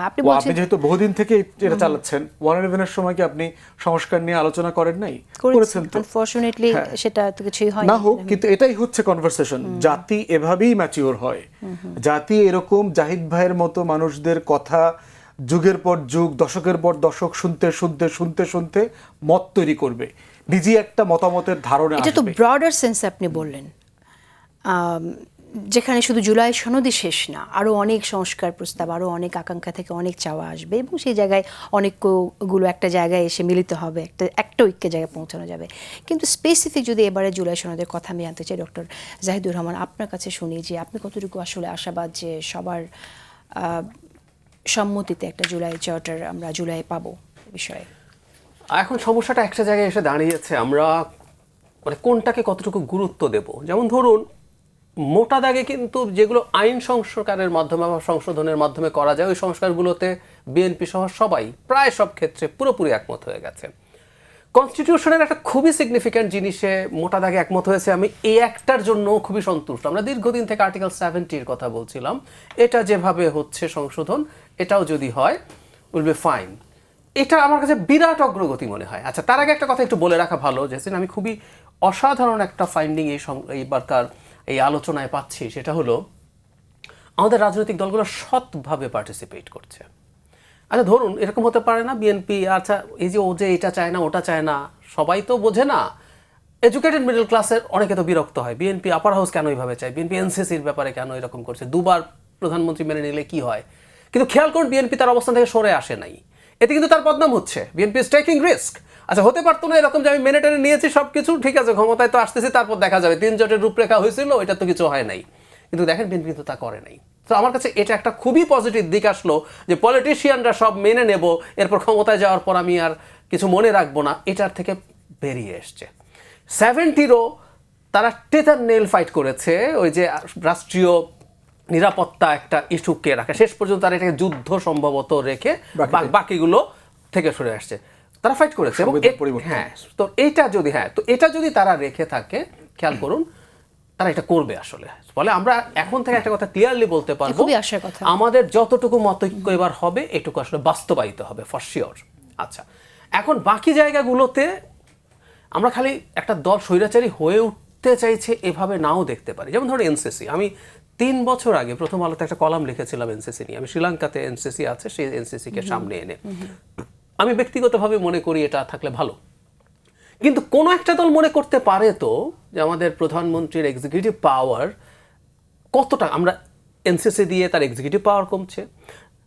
আপনি যেহেতু বহুদিন থেকে এটা চালাচ্ছেন, 111-এর সময় কি আপনি সংস্কার নিয়ে আলোচনা করেন নাই? করেছেন তো। আনফরচুনেটলি সেটা তো কিছুই হয় না হোক, কিন্তু এটাই হচ্ছে কনভারসেশন। জাতি এভাবেই ম্যাচিওর হয়। জাতি এরকম জাহিদ ভাইয়ের মতো মানুষদের কথা যুগের পর যুগ, দশকের পর দশক শুনতে শুনতে শুনতে শুনতে মত তৈরি করবে, নিজে একটা মতামতের ধারণা আসবে। এটা তো ব্রডার সেন্স আপনি বললেন, যেখানে শুধু জুলাই সনদই শেষ না, আরও অনেক সংস্কার প্রস্তাব, আরও অনেক আকাঙ্ক্ষা থেকে অনেক চাওয়া আসবে এবং সেই জায়গায় অনেকগুলো একটা জায়গায় এসে মিলিত হবে, একটা ঐক্যের জায়গায় পৌঁছানো যাবে। কিন্তু স্পেসিফিক যদি এবারে জুলাই সনদের কথা আমি আনতে চাই, ডক্টর জাহিদুর রহমান, আপনার কাছে শুনি যে আপনি কতটুকু আসলে আশাবাদ যে সবার সম্মতিতে একটা জুলাই চার্টার আমরা জুলাই পাবো বিষয়ে? এখন সমস্যাটা একটা জায়গায় এসে দাঁড়িয়েছে, আমরা মানে কোনটাকে কতটুকু গুরুত্ব দেব। যেমন ধরুন, মোটা দাগে কিন্তু যেগুলো আইন সংস্কারের মাধ্যমে বা সংশোধনের মাধ্যমে করা যায়, ওই সংস্কারগুলোতে বিএনপি সহ সবাই প্রায় সব ক্ষেত্রে পুরোপুরি একমত হয়ে গেছে। কনস্টিটিউশনের একটা খুবই সিগনিফিক্যান্ট জিনিসে মোটা দাগে একমত হয়েছে, আমি এই একটার জন্য খুবই সন্তুষ্ট। আমরা দীর্ঘদিন থেকে আর্টিকেল 70-র কথা বলছিলাম, এটা যেভাবে হচ্ছে সংশোধন, এটাও যদি হয় উইল বি ফাইন। এটা আমার কাছে বিরাট অগ্রগতি মনে হয়। আচ্ছা, তার আগে একটা কথা একটু বলে রাখা ভালো, যে আমি খুবই অসাধারণ একটা ফাইন্ডিং এইবারকার এই আলোচনায় পাচ্ছি, সেটা হলো আমাদের রাজনৈতিক দলগুলো সৎভাবে পার্টিসিপেট করছে। আচ্ছা ধরুন, এরকম হতে পারে না বিএনপি, আচ্ছা এই যে ও যে এটা চায় না ওটা চায় না, সবাই তো বোঝে না। এডুকেটেড মিডল ক্লাসের অনেকে তো বিরক্ত হয়, বিএনপি আপার হাউস কেন এইভাবে চায়, বিএনপি এনসিসির ব্যাপারে কেন এরকম করছে, দুবার প্রধানমন্ত্রী মেনে নিলে কি হয়। কিন্তু খেয়াল করুন, বিএনপি তার অবস্থান থেকে সরে আসে নাই, এতে কিন্তু তার বদনাম হচ্ছে। BNP is taking risk. আচ্ছা, হতে পারতো না এরকম যে আমি মেনে টেনে নিয়েছি সব কিছু, ঠিক আছে ক্ষমতায় তো আসতেছি, তারপর দেখা যাবে 3 জোটের রূপরেখা হয়েছিল, এটা তো কিছু হয় নাই। কিন্তু দেখেন বিএনপি কিন্তু তা করে নাই। তো আমার কাছে এটা একটা খুবই পজিটিভ দিক আসলো যে পলিটিশিয়ানরা সব মেনে নেব, এরপর ক্ষমতায় যাওয়ার পর আমি আর কিছু মনে রাখবো না, এটার থেকে বেরিয়ে এসছে। 70-রও তারা টেথার নেল ফাইট করেছে, ওই যে রাষ্ট্রীয় নিরাপত্তা একটা ইস্যুকে রাখা, শেষ পর্যন্ত তারা এটাকে যুদ্ধ সম্ভবত রেখে বাকিগুলো থেকে সরে আসছে, তারা ফাইট করেছে। এবং হ্যাঁ, তো এটা যদি তারা রেখে থাকে, খেয়াল করুন তারা এটা করবে আসলে। ফলে আমরা এখন থেকে একটা কথা ক্লিয়ারলি বলতে পারবো, আমাদের যতটুকু মতৈক্য এবার হবে এটুকু আসলে বাস্তবায়িত হবে ফর শিওর। আচ্ছা, এখন বাকি জায়গাগুলোতে আমরা খালি একটা দল স্বৈরাচারী হয়ে উঠতে চাইছে এভাবে নাও দেখতে পারি। যেমন ধরুন এনসিসি, আমি 3 বছর আগে প্রথম আলোতে একটা কলাম লিখেছিলাম এনসিসি নিয়ে। আমি শ্রীলঙ্কাতে এনসিসি আছে, সেই এনসিসিকে সামনে এনে আমি ব্যক্তিগতভাবে মনে করি এটা থাকলে ভালো। কিন্তু কোনো একটা দল মনে করতে পারে তো যে আমাদের প্রধানমন্ত্রীর এক্সিকিউটিভ পাওয়ার কতটা, আমরা এনসিসি দিয়ে তার এক্সিকিউটিভ পাওয়ার কমছে।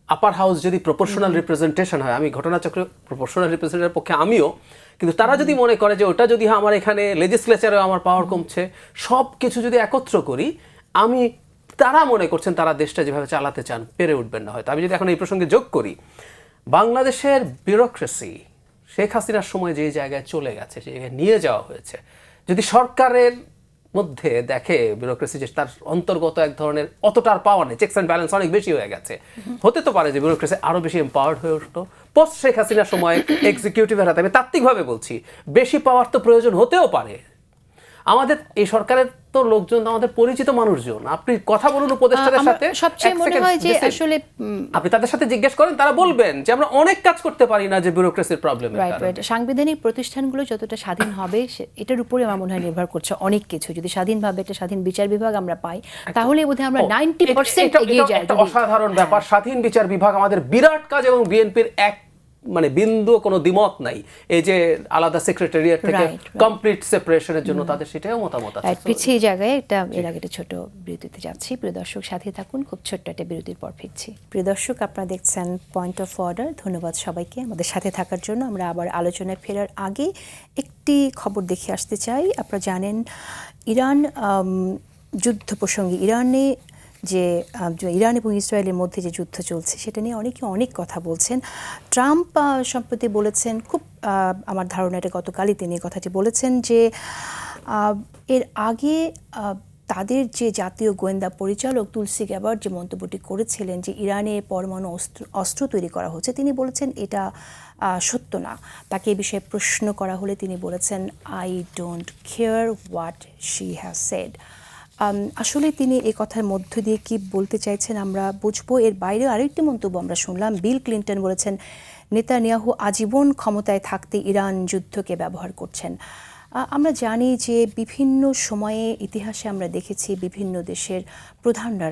আপার হাউস যদি প্রপোর্শনাল রিপ্রেজেন্টেশন হয়, আমি ঘটনাচক্রে প্রপোর্শনাল রিপ্রেজেন্টেশনের পক্ষে আমিও, কিন্তু তারা যদি মনে করে যে ওটা যদি আমার এখানে লেজিসলেচারে আমার পাওয়ার কমছে, সব কিছু যদি একত্র করি, তারা মনে করছেন তারা দেশটা যেভাবে চালাতে চান পেরে উঠবেন না হয়তো। আমি যদি এখন এই প্রসঙ্গে যোগ করি, বাংলাদেশের ব্যুরোক্রেসি শেখ হাসিনার সময় যে জায়গায় চলে গেছে, সেই জায়গায় নিয়ে যাওয়া হয়েছে, যদি সরকারের মধ্যে দেখে ব্যুরোক্রেসি যে তার অন্তর্গত এক ধরনের অতটার পাওয়ার নেই, চেকস অ্যান্ড ব্যালেন্স অনেক বেশি হয়ে গেছে, হতে তো পারে যে ব্যুরোক্রেসি আরও বেশি এম্পাওয়ার্ড হয়ে উঠতো। পোস্ট শেখ হাসিনার সময় এক্সিকিউটিভের হাতে, আমি তাত্ত্বিকভাবে বলছি, বেশি পাওয়ার তো প্রয়োজন হতেও পারে। আমাদের এই সরকারের তো লোকজন আমাদের পরিচিত মানুষজন, আপনি কথা বলুন উপদেষ্টাদের সাথে, সবচেয়ে মনে হয় যে আসলে আপনি তাদের সাথে জিজ্ঞেস করেন, তারা বলবেন যে আমরা অনেক কাজ করতে পারি না যে ব্যুরোক্রেসির প্রবলেম। সাংবিধানিক প্রতিষ্ঠানগুলো যতটা স্বাধীন হবে এটার উপরে আমার মনে হয় নির্ভর করছে অনেক কিছু। যদি স্বাধীনভাবে একটা স্বাধীন বিচার বিভাগ আমরা পাই, তাহলে বোধহয় আমরা 90% এগিয়ে যাই। এটা অসাধারণ ব্যাপার, স্বাধীন বিচার বিভাগ আমাদের বিরাট কাজ, এবং বিএনপির বিন্দু কোনো দ্বিমত নাই এই যে আলাদা সেক্রেটারিয়েট থেকে কমপ্লিট সেপারেশনের জন্য তাদের সেটাও মতামত আছে। পিছিয়ে জায়গায় একটা এর আগে একটা ছোট বিরতিতে যাচ্ছি। প্রিয় দর্শক সাথে থাকুন, খুব ছোট্ট একটা বিরতির পর ফিরছি। প্রিয় দর্শক, আপনারা দেখছেন পয়েন্ট অফ অর্ডার। ধন্যবাদ সবাইকে আমাদের সাথে থাকার জন্য। আমরা আবার আলোচনায় ফেরার আগে একটি খবর দেখে আসতে চাই। আপনারা জানেন ইরান যুদ্ধ প্রসঙ্গে, ইরান এবং ইসরায়েলের মধ্যে যে যুদ্ধ চলছে সেটা নিয়ে অনেকে অনেক কথা বলছেন। ট্রাম্প সম্প্রতি বলেছেন, খুব আমার ধারণা এটা গতকালই তিনি কথাটি বলেছেন, যে এর আগে তাদের যে জাতীয় গোয়েন্দা পরিচালক তুলসি গ্যাবার্ড যে মন্তব্যটি করেছিলেন যে ইরানে পরমাণু অস্ত্র তৈরি করা হচ্ছে, তিনি বলেছেন এটা সত্য না। তাকে এই বিষয়ে প্রশ্ন করা হলে তিনি বলেছেন, I don't care what she has said. আসলে তিনি এই কথার মধ্য দিয়ে কি বলতে চাইছেন আমরা বুঝবো। এর বাইরে আরেকটি মন্তব্য আমরা শুনলাম, বিল ক্লিন্টন বলেছেন নেতানিয়াহু আজীবন ক্ষমতায় থাকতে ইরান যুদ্ধকে ব্যবহার করছেন। আমরা জানি যে বিভিন্ন সময়ে ইতিহাসে আমরা দেখেছি বিভিন্ন দেশের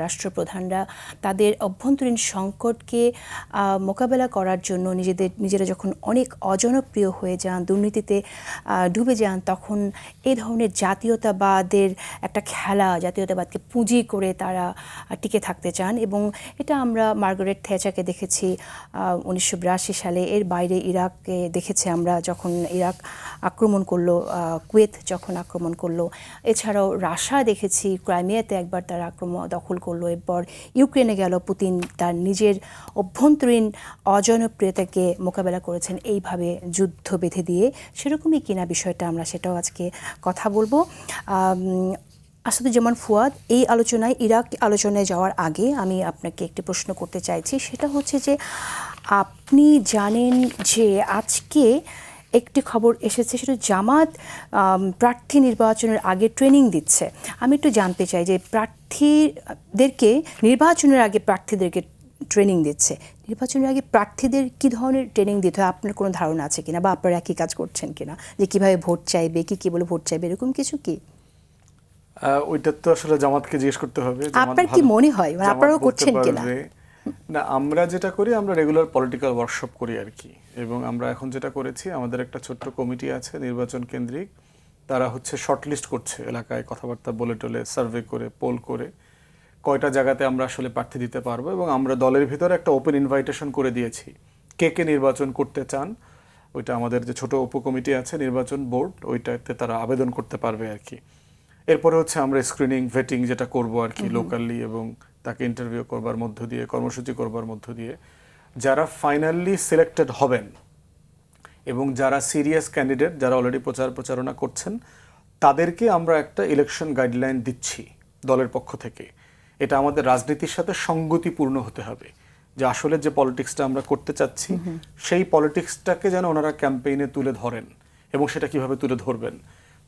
রাষ্ট্রপ্রধানরা তাদের অভ্যন্তরীণ সংকটকে মোকাবেলা করার জন্য নিজেরা যখন অনেক অজনপ্রিয় হয়ে যান, দুর্নীতিতে ডুবে যান, তখন এই ধরনের জাতীয়তাবাদের একটা খেলা, জাতীয়তাবাদকে পুঁজি করে তারা টিকে থাকতে চান। এবং এটা আমরা মার্গারেট থ্যাচারকে দেখেছি 1982 সালে। এর বাইরে ইরাককে দেখেছি আমরা, যখন ইরাক আক্রমণ করলো, কুয়েত যখন আক্রমণ করলো, এছাড়াও রাশিয়া দেখেছি ক্রাইমিয়াতে একবার তারা দখল করলো, এরপর ইউক্রেনে গেল, পুতিন তার নিজের অভ্যন্তরীণ অজনপ্রিয়তাকে মোকাবেলা করেছেন এইভাবে যুদ্ধ বেঁধে দিয়ে। সেরকমই কিনা বিষয়টা আমরা সেটাও আজকে কথা বলবো। আসাদুজ্জামান ফুয়াদ, এই ইরাক আলোচনায় যাওয়ার আগে আমি আপনাকে একটি প্রশ্ন করতে চাইছি। সেটা হচ্ছে যে আপনি জানেন যে আজকে একটি খবর এসেছে, সেটা জামাত প্রার্থী নির্বাচনের আগে ট্রেনিং দিচ্ছে। আমি একটু জানতে চাই যে নির্বাচনের আগে প্রার্থীদেরকে ট্রেনিং দিচ্ছে, নির্বাচনের আগে প্রার্থীদের কী ধরনের ট্রেনিং দিতে হয় আপনার কোনো ধারণা আছে কিনা, বা আপনারা একই কাজ করছেন কিনা, যে কীভাবে ভোট চাইবে, কী বলে ভোট চাইবে, এরকম কিছু কি? ওইটা তো আসলে জামাতকে জিজ্ঞেস করতে হবে। আপনার কি মনে হয়, আপনারাও করছেন কিনা? না, আমরা যেটা করি, আমরা রেগুলার পলিটিক্যাল ওয়ার্কশপ করি আর কি। এবং আমরা এখন যেটা করেছি, আমাদের একটা ছোট্ট কমিটি আছে নির্বাচন কেন্দ্রিক, তারা শর্টলিস্ট করছে, এলাকায় কথাবার্তা বলে টলে, সার্ভে করে, পোল করে কয়টা জায়গাতে আমরা আসলে প্রার্থী দিতে পারবো। এবং আমরা দলের ভিতরে একটা ওপেন ইনভাইটেশন করে দিয়েছি, কে নির্বাচন করতে চান, ওইটা আমাদের যে ছোট উপকমিটি আছে নির্বাচন বোর্ড, ওইটাতে তারা আবেদন করতে পারবে আর কি। এরপরে আমরা স্ক্রিনিং ভেটিং যেটা করব আর কি লোকালি, এবং তাকে ইন্টারভিউ করবার মধ্য দিয়ে, কর্মসূচি করবার মধ্য দিয়ে যারা ফাইনালি সিলেক্টেড হবেন এবং যারা সিরিয়াস ক্যান্ডিডেট, যারা অলরেডি প্রচারণা করছেন, তাদেরকে আমরা একটা ইলেকশন গাইডলাইন দিচ্ছি দলের পক্ষ থেকে। এটা আমাদের রাজনীতির সাথে সঙ্গতিপূর্ণ হতে হবে, যে আসলে যে পলিটিক্সটা আমরা করতে চাচ্ছি সেই পলিটিক্সটাকে যেন ওনারা ক্যাম্পেইনে তুলে ধরেন। এবং সেটা কিভাবে তুলে ধরবেন,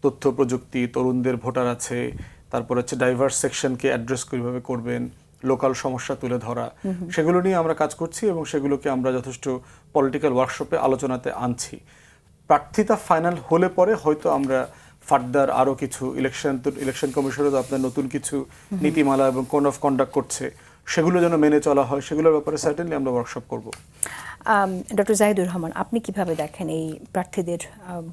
তথ্য প্রযুক্তি, তরুণদের ভোটার আছে, তারপর হচ্ছে ডাইভার্স সেকশনকে অ্যাড্রেস কিভাবে করবেন, লোকাল সমস্যা তুলে ধরা, সেগুলো নিয়ে আমরা কাজ করছি এবং সেগুলোকে আমরা যথেষ্ট পলিটিক্যাল ওয়ার্কশপে আলোচনাতে আনছি। প্রার্থিতা ফাইনাল হলে পরে হয়তো আমরা ফার্দার আরও কিছু ইলেকশন কমিশনের আপনার নতুন কিছু নীতিমালা এবং কোড অফ কন্ডাক্ট করছে, সেগুলো যেন মেনে চলা হয়, সেগুলোর ব্যাপারে সার্টেনলি আমরা ওয়ার্কশপ করব। ডক্টর জাহিদুর রহমান, আপনি কিভাবে দেখেন এই প্রার্থীদের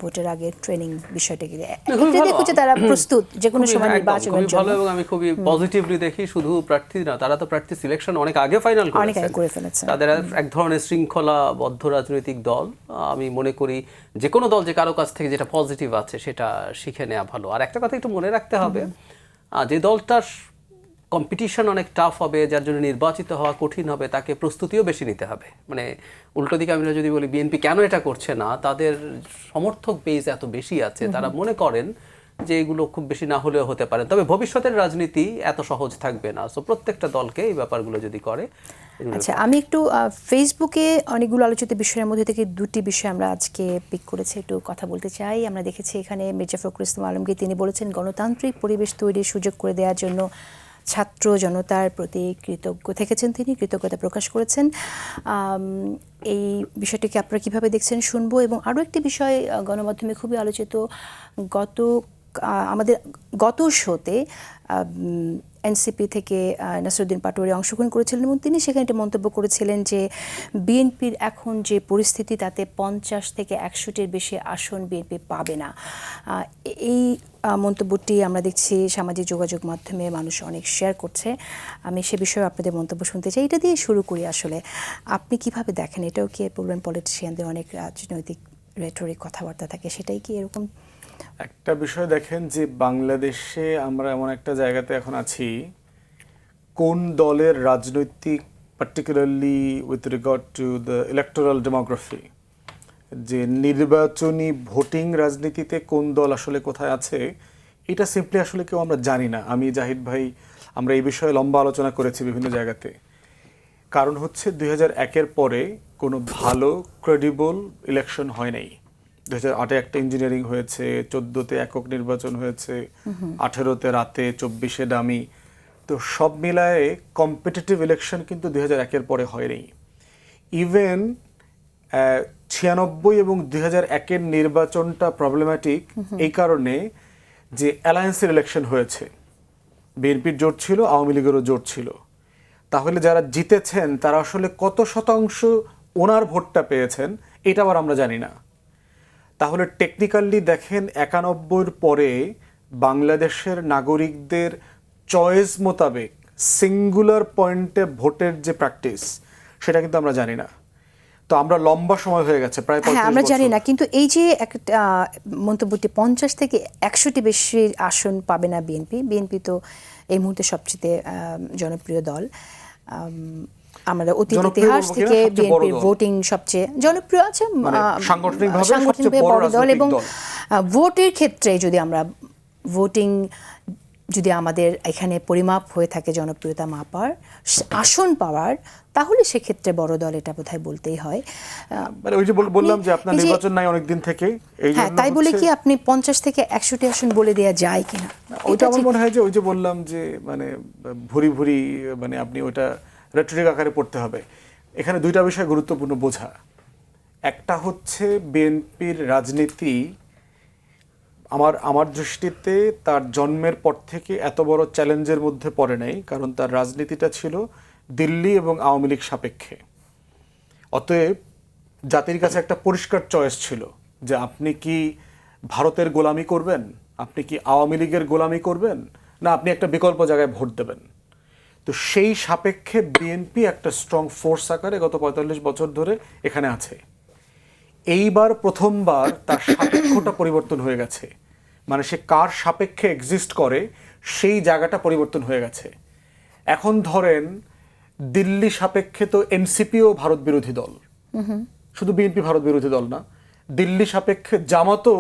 ভোটের আগে ট্রেনিং বিষয়টাকে? দেখুন তারা প্রস্তুত যে কোনো সময় নির্বাচনের জন্য। ভালো, এবং আমি খুবই পজিটিভলি দেখি। শুধু প্রার্থী না, তারা তো প্রার্থী সিলেকশন অনেক আগে ফাইনাল করে ফেলেছে। তাদের এক ধরনের শৃঙ্খলাবদ্ধ রাজনৈতিক দল। আমি মনে করি যে কোনো দল যে কারো কাছ থেকে যেটা পজিটিভ আছে সেটা শিখে নেওয়া ভালো। আর একটা কথা একটু মনে রাখতে হবে, যে দলটার কম্পিটিশন অনেক টাফ হবে, যার জন্য নির্বাচিত হওয়া কঠিন হবে, তাকে প্রস্তুতিও বেশি নিতে হবে। মানে উল্টো দিকে আমরা যদি বলি বিএনপি কেন এটা করছে না, তাদের সমর্থক বেস এত বেশি আছে, তারা মনে করেন যে এগুলো খুব বেশি না হলেও হতে পারে। তবে ভবিষ্যতের রাজনীতি এত সহজ থাকবে না, সো প্রত্যেকটা দলকে এই ব্যাপারগুলো যদি করে। আচ্ছা, আমি একটু ফেসবুকে অনেকগুলো আলোচিত বিষয়ের মধ্যে থেকে দুটি বিষয় আমরা আজকে পিক করেছি, একটু কথা বলতে চাই। আমরা দেখেছি এখানে মির্জা ফখরুল ইসলাম আলমগীর, তিনি বলেছেন গণতান্ত্রিক পরিবেশ তৈরির সুযোগ করে দেওয়ার জন্য ছাত্র জনতার প্রতি কৃতজ্ঞ থেকেছেন, তিনি কৃতজ্ঞতা প্রকাশ করেছেন। এই বিষয়টিকে আপনারা কীভাবে দেখছেন শুনবো। এবং আরও একটি বিষয় গণমাধ্যমে খুবই আলোচিত, আমাদের গত শোতে এনসিপি থেকে নাসিরউদ্দিন পাটোয়ারি অংশগ্রহণ করেছিলেন এবং তিনি সেখানে একটা মন্তব্য করেছিলেন যে বিএনপির এখন যে পরিস্থিতি, তাতে 50 থেকে 100টির বেশি আসন বিএনপি পাবে না। এই মন্তব্যটি আমরা দেখছি সামাজিক যোগাযোগ মাধ্যমে মানুষ অনেক শেয়ার করছে। আমি সে বিষয়ে আপনাদের মন্তব্য শুনতে চাই। এটা দিয়ে শুরু করি। আসলে আপনি কিভাবে দেখেন, এটাও কি বলবেন পলিটিশিয়ানদের অনেক রাজনৈতিক রেটরিক কথাবার্তা থাকে, সেটাই কি এরকম? একটা বিষয় দেখেন যে বাংলাদেশে আমরা এমন একটা জায়গাতে এখন আছি, কোন দলের রাজনৈতিক, particularly with regard to the electoral demography, যে নির্বাচনী ভোটিং রাজনীতিতে কোন দল আসলে কোথায় আছে, এটা সিম্পলি আসলে কেউ আমরা জানি না। আমি জাহিদ ভাই আমরা এই বিষয়ে লম্বা আলোচনা করেছি বিভিন্ন জায়গাতে। কারণ হচ্ছে 2001-এর পরে কোনো ভালো ক্রেডিবল ইলেকশন হয় নাই। 2008-এ একটা ইঞ্জিনিয়ারিং হয়েছে, 14-তে একক নির্বাচন হয়েছে, 18-তে রাতে, 24-এ ডামি। তো সব মিলায়ে কম্পিটিটিভ ইলেকশন কিন্তু 2001-এর পরে হয়নি। ইভেন 96 এবং 2001-এর নির্বাচনটা প্রবলেম্যাটিক এই কারণে যে অ্যালায়েন্সের ইলেকশন হয়েছে, বিএনপির জোট ছিল, আওয়ামী লীগেরও জোট ছিল। তাহলে যারা জিতেছেন তারা আসলে কত শতাংশ ওনার ভোটটা পেয়েছেন এটা আবার আমরা জানি না। তাহলে টেকনিক্যালি দেখেন 91-র পরে বাংলাদেশের নাগরিকদের চয়েস মোতাবেক সিঙ্গুলার পয়েন্টে ভোটের যে প্র্যাকটিস, সেটা কিন্তু আমরা জানি না। তো আমরা লম্বা সময় হয়ে গেছে, প্রায় 35 বছর আমরা জানি না। কিন্তু এই যে একটা মন্তব্যটি 50 থেকে 100টি বেশি আসন পাবে না বিএনপি তো এই মুহূর্তে সবচেয়ে জনপ্রিয় দল। আমাদের অতীত ইতিহাস থেকে বিএনপির ভোটিং সবচেয়ে জনপ্রিয় আছে, সাংগঠনিকভাবে বড় দল। এবং ভোটের ক্ষেত্রে যদি আমরা যদি আমাদের এখানে পরিমাপ হয়ে থাকে জনপ্রিয়তা মাপার, আসন পাওয়ার, তাহলে সেক্ষেত্রে বড় দল, এটা বোধহয় বলতেই হয়। মানে ওই যে বললাম যে আপনার নির্বাচন নাই অনেকদিন থেকে, হ্যাঁ, তাই বলে কি আপনি 50 থেকে 100টি আসন বলে দেওয়া যায় কিনা? ওইটা আমার মনে হয় যে ওই যে বললাম যে মানে ভুরি মানে আপনি ওইটা রেটরিক আকারে পড়তে হবে। এখানে দুইটা বিষয় গুরুত্বপূর্ণ বোঝা। একটা হচ্ছে বিএনপির রাজনীতি আমার দৃষ্টিতে তার জন্মের পর থেকে এত বড় চ্যালেঞ্জের মধ্যে পড়ে নাই, কারণ তার রাজনীতিটা ছিল দিল্লি এবং আওয়ামী লীগ সাপেক্ষে। অতএব জাতির কাছে একটা পরিষ্কার চয়েস ছিল যে আপনি কি ভারতের গোলামি করবেন, আপনি কি আওয়ামী লীগের গোলামি করবেন, না আপনি একটা বিকল্প জায়গায় ভোট দেবেন। তো সেই সাপেক্ষে বিএনপি একটা স্ট্রং ফোর্স আকারে গত 45 বছর ধরে এখানে আছে। এইবার প্রথমবার তার সাপেক্ষটা পরিবর্তন হয়ে গেছে, মানে সে কার সাপেক্ষে এক্সিস্ট করে সেই জায়গাটা পরিবর্তন হয়ে গেছে। এখন ধরেন দিল্লি সাপেক্ষে তো এনসিপিও ভারত বিরোধী দল, শুধু বিএনপি ভারত বিরোধী দল না, দিল্লি সাপেক্ষে জামাতও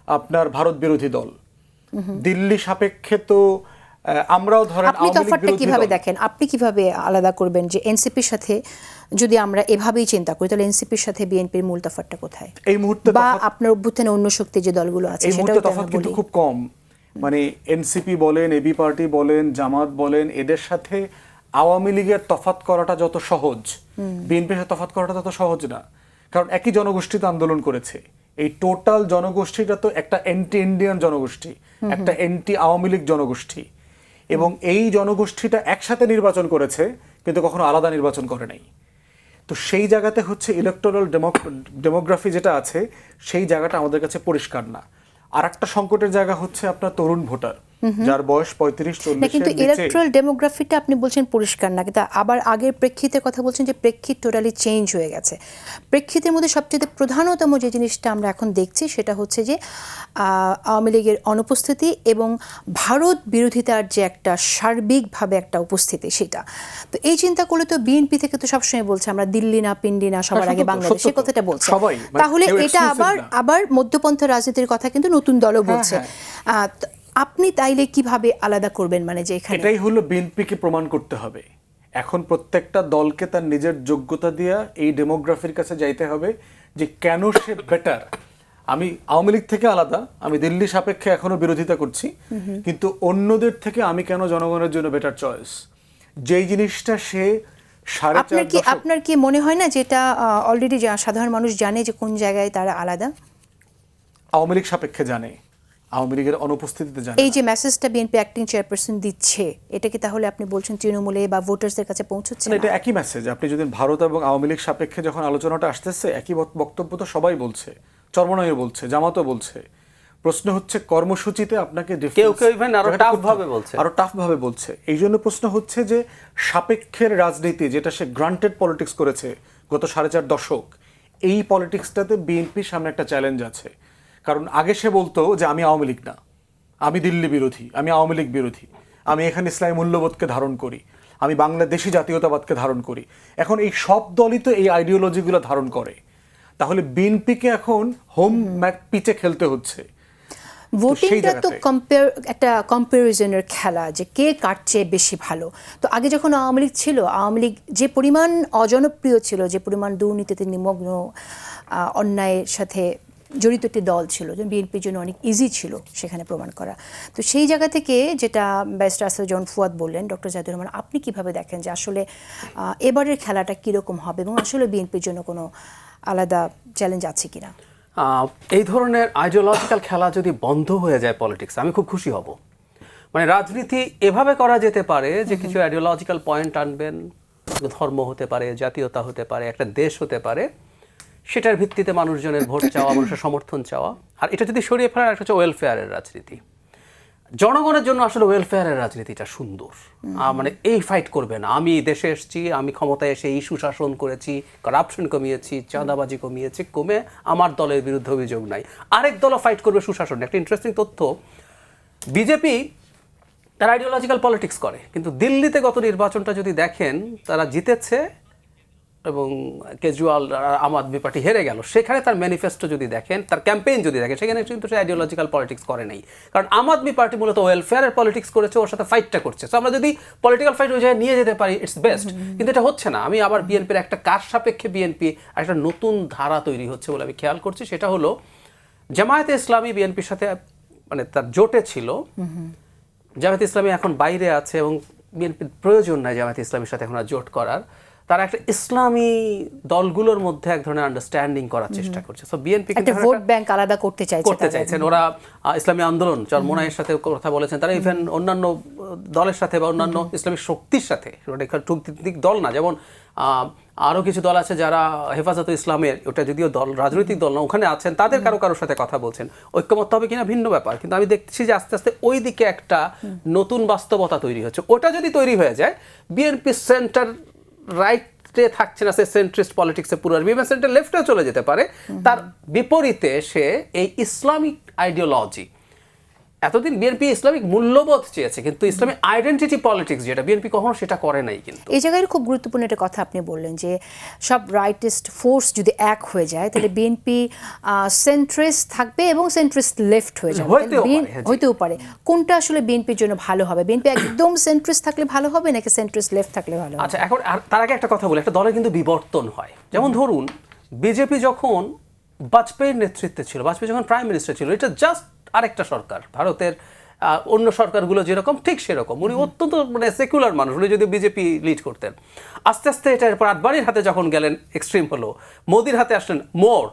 আপনার ভারত বিরোধী দল, দিল্লি সাপেক্ষে তো আমরাও ধরেন আপনি আওয়ামী লীগ তফাৎটা বিরোধী কিভাবে দল। দেখেন, আপনি কিভাবে আলাদা করবেন যে এনসিপির সাথে যদি আমরা এভাবেই চিন্তা করি তাহলে এনসিপির সাথে বিএনপির মূল তফাৎটা কোথায়, এই মুহূর্তে বা আপনার অভ্যুত্থানে অন্য শক্তি যে দলগুলো আছে এই সেটাও মুহূর্তে তো তফাৎ আমরা কিন্তু বলি। খুব কম। মানে এনসিপি বলেন, এবি পার্টি বলেন, জামাত বলেন, এদের সাথে আওয়ামী লীগের তফাৎ করাটা যত সহজ, বিএনপির সাথে তফাৎ করাটা তত সহজ না। কারণ একই জনগোষ্ঠীতে আন্দোলন করেছে। এই টোটাল জনগোষ্ঠীটা তো একটা অ্যান্টি ইন্ডিয়ান জনগোষ্ঠী, একটা অ্যান্টি আওয়ামী লীগ জনগোষ্ঠী, এবং এই জনগোষ্ঠীটা একসাথে নির্বাচন করেছে কিন্তু কখনো আলাদা নির্বাচন করে নাই। তো সেই জায়গাতে হচ্ছে ইলেকটোরাল ডেমোগ্রাফি যেটা আছে সেই জায়গাটা আমাদের কাছে পরিষ্কার না। আর একটা সংকটের জায়গা হচ্ছে আপনার তরুণ ভোটার, যার বয়স 35-40 না, কিন্তু এর নিচে। ইলেকট্রাল ডেমোগ্রাফিটা আপনি বলছেন পরিষ্কার না, কিন্তু আবার আগের প্রেক্ষিতের কথা বলছেন যে প্রেক্ষিত টোটালি চেঞ্জ হয়ে গেছে। প্রেক্ষিতের মধ্যে সবচেয়ে প্রধানতম যে জিনিসটা আমরা এখন দেখছি সেটা হচ্ছে যে আওয়ামী লীগের অনুপস্থিতি এবং ভারত বিরোধিতার যে একটা সার্বিকভাবে একটা উপস্থিতি, সেটা তো এই চিন্তা করলে তো বিএনপি থেকে তো সবসময় বলছে আমরা দিল্লি না পিন্ডি না, সবার আগে বাংলাদেশ, সে কথাটা বলছে। সবাই, মানে তাহলে কেউ এটা exclusive না। আবার মধ্যপন্থা রাজনীতির কথা কিন্তু নতুন দলও বলছে। আপনি তাইলে কিভাবে আলাদা করবেন, মানে যে এখানে এটাই হলো বিএনপিকে প্রমাণ করতে হবে। এখন প্রত্যেকটা দলকে তার নিজের যোগ্যতা দিয়া এই ডেমোগ্রাফির কাছে যাইতে হবে যে কেন সে বেটার। আমি আওয়ামী লীগ থেকে আলাদা, আমি দিল্লি সাপেক্ষে এখনো বিরোধিতা করছি, কিন্তু অন্যদের থেকে আমি কেন জনগণের জন্য বেটার চয়েস, যেই জিনিসটা সে 4.5 দশক। আপনার কি মনে হয় না যেটা অলরেডি সাধারণ মানুষ জানে যে কোন জায়গায় তারা আলাদা? আওয়ামী লীগ সাপেক্ষে জানে, আওয়ামী লীগের অনুপস্থিতিতে জানে। এই যে মেসেজটা বিএনপি অ্যাক্টিং চেয়ারপারসন দিচ্ছে, এটা কি তাহলে আপনি বলছেন তৃণমূলে বা ভোটারসদের কাছে পৌঁছচ্ছে না, না? এটা একই মেসেজ। আপনি যদি ভারত এবং আওয়ামী লীগ সাপেক্ষে যখন আলোচনাটা আসতেছে, একই বক্তব্য তো সবাই বলছে, চরমনাইও বলছে, জামাতও বলছে। প্রশ্ন হচ্ছে কর্মসূচিতে আপনাকে কেউ even আরো tough ভাবে বলছে। আরো টাফ ভাবে বলছে। এই জন্য প্রশ্ন হচ্ছে যে সাপেক্ষের রাজনীতি যেটা সে গ্রান্টেড পলিটিক্স করেছে গত 4.5 দশক, এই পলিটিক্সটাতে বিএনপির সামনে একটা চ্যালেঞ্জ আছে। কারণ আগে সে বলতো যে আমি আওয়ামী লীগ না, আমি দিল্লি বিরোধী, আমি আওয়ামী লীগ বিরোধী, আমি এখানে ইসলামী মূল্যবোধকে ধারণ করি, আমি বাংলাদেশি জাতীয়তাবাদকে ধারণ করি। এখন এই সব দলই তো এই আইডিওলজিগুলো ধারণ করে। তাহলে বিএনপিকে এখন হোম পিচে খেলতে হচ্ছে। ভোটিংটা তো একটা কম্পারিজনের খেলা, যে কে কার চেয়ে বেশি ভালো। তো আগে যখন আওয়ামী লীগ ছিল, আওয়ামী লীগ যে পরিমাণ অজনপ্রিয় ছিল, যে পরিমাণ দুর্নীতিতে নিমগ্ন, অন্যায়ের সাথে জড়িত একটি দল ছিল, যে বিএনপির জন্য অনেক ইজি ছিল সেখানে প্রমাণ করা। তো সেই জায়গা থেকে যেটা ব্যারিস্টার আসাদুজ্জামান ফুয়াদ বললেন, ডক্টর জাহিদুর রহমান, আপনি কিভাবে দেখেন যে আসলে এবারের খেলাটা কীরকম হবে এবং আসলে বিএনপির জন্য কোনো আলাদা চ্যালেঞ্জ আছে কিনা? এই ধরনের আইডিওলজিক্যাল খেলা যদি বন্ধ হয়ে যায় পলিটিক্স, আমি খুব খুশি হব। মানে রাজনীতি এভাবে করা যেতে পারে যে কিছু আইডিওলজিক্যাল পয়েন্ট আনবেন, ধর্ম হতে পারে, জাতীয়তা হতে পারে, একটা দেশ হতে পারে, সেটার ভিত্তিতে মানুষজনের ভোট চাওয়া, মানুষের সমর্থন চাওয়া। আর এটা যদি সরিয়ে ফেলার একটা হচ্ছে ওয়েলফেয়ারের রাজনীতি। জনগণের জন্য আসলে ওয়েলফেয়ারের রাজনীতিটা সুন্দর। মানে এই ফাইট করবে না, আমি দেশে এসেছি, আমি ক্ষমতায় এসে এই সুশাসন করেছি, কারাপশন কমিয়েছি, চাঁদাবাজি কমিয়েছি, কমে আমার দলের বিরুদ্ধে অভিযোগ নাই, আরেক দলও ফাইট করবে সুশাসন। একটা ইন্টারেস্টিং তথ্য, বিজেপি তারা আইডিওলজিক্যাল পলিটিক্স করে, কিন্তু দিল্লিতে গত নির্বাচনটা যদি দেখেন, তারা জিতেছে এবং কেজরিওয়াল আম আদমি পার্টি হেরে গেল। সেখানে তার ম্যানিফেস্টো যদি দেখেন, তার ক্যাম্পেইন যদি দেখেন, সেখানে কিন্তু সে আইডিওলজিক্যাল পলিটিক্স করে নেই। কারণ আম আদমি পার্টি মূলত ওয়েলফেয়ারের পলিটিক্স করেছে, ওর সাথে ফাইটটা করছে। সো আমরা যদি পলিটিক্যাল ফাইট ওই জায়গায় নিয়ে যেতে পারি, ইটস বেস্ট। কিন্তু এটা হচ্ছে না। আমি আবার বিএনপির একটা কার সাপেক্ষে বিএনপি একটা নতুন ধারা তৈরি হচ্ছে বলে আমি খেয়াল করছি। সেটা হলো জামায়াতে ইসলামী বিএনপির সাথে মানে তার জোটে ছিল, জামায়াতে ইসলামী এখন বাইরে আছে এবং বিএনপির প্রয়োজন নাই জামায়াতে ইসলামীর সাথে এখন আর জোট করার। তারা একটা ইসলামী দলগুলোর মধ্যে এক ধরনের আন্ডারস্ট্যান্ডিং করার চেষ্টা করছে। সো বিএনপি একটা ভোট ব্যাংক আলাদা করতে চাইছেন। ওরা ইসলামী আন্দোলন চরমোনাইয়ের সাথে কথা বলেছেন, তারা ইভেন অন্যান্য দলের সাথে বা অন্যান্য ইসলামী শক্তির সাথে, রাজনৈতিক দল না, যেমন আরও কিছু দল আছে যারা হেফাজত ইসলামের, ওটা যদিও দল রাজনৈতিক দল না, ওখানে আছেন, তাদের কারোর সাথে কথা বলছেন। ঐক্যমত হবে কিনা ভিন্ন ব্যাপার, কিন্তু আমি দেখছি যে আস্তে আস্তে ওই দিকে একটা নতুন বাস্তবতা তৈরি হচ্ছে। ওটা যদি তৈরি হয়ে যায়, বিএনপি সেন্টার রাইটে থাকছে না, সে সেন্ট্রিস্ট পলিটিক্সে পুরো বিএনপি সেন্টার লেফটেও চলে যেতে পারে। তার বিপরীতে সে এই ইসলামিক আইডিওলজি, এতদিন বিএনপি ইসলামিক মূল্যবোধ চেয়েছে, কিন্তু ইসলামিক আইডেন্টিটি পলিটিক্স যেটা বিএনপি কখনো সেটা করে নাই। কিন্তু এই জায়গায় খুব গুরুত্বপূর্ণ একটা কথা আপনি বললেন যে সব রাইটিস্ট ফোর্স যদি এক হয়ে যায় তাহলে বিএনপি সেন্ট্রিস্ট থাকবে এবং সেন্ট্রিস্ট লেফট হয়ে যাবে, হইতেও পারে। কোনটা আসলে বিএনপির জন্য ভালো হবে? বিএনপি একদম সেন্ট্রিস্ট থাকলে ভালো হবে নাকি সেন্ট্রিস্ট লেফট থাকলে ভালো হবে? আচ্ছা, এখন তার আগে একটা কথা বলি, একটা দলের কিন্তু বিবর্তন হয়। যেমন ধরুন বিজেপি যখন বাজপেয়ীর নেতৃত্বে ছিল, বাজপেয়ী যখন প্রাইম মিনিস্টার ছিল, এটা জাস্ট আরেকটা সরকার, ভারতের অন্য সরকারগুলো যেরকম ঠিক সেরকম। উনি অত্যন্ত সেকুলার মানুষ, উনি যদি বিজেপি লিড করতেন। আস্তে আস্তে এটা এরপর আদবানির হাতে যখন গেলেন এক্সট্রিম হলো, মোদির হাতে আসলেন মোর,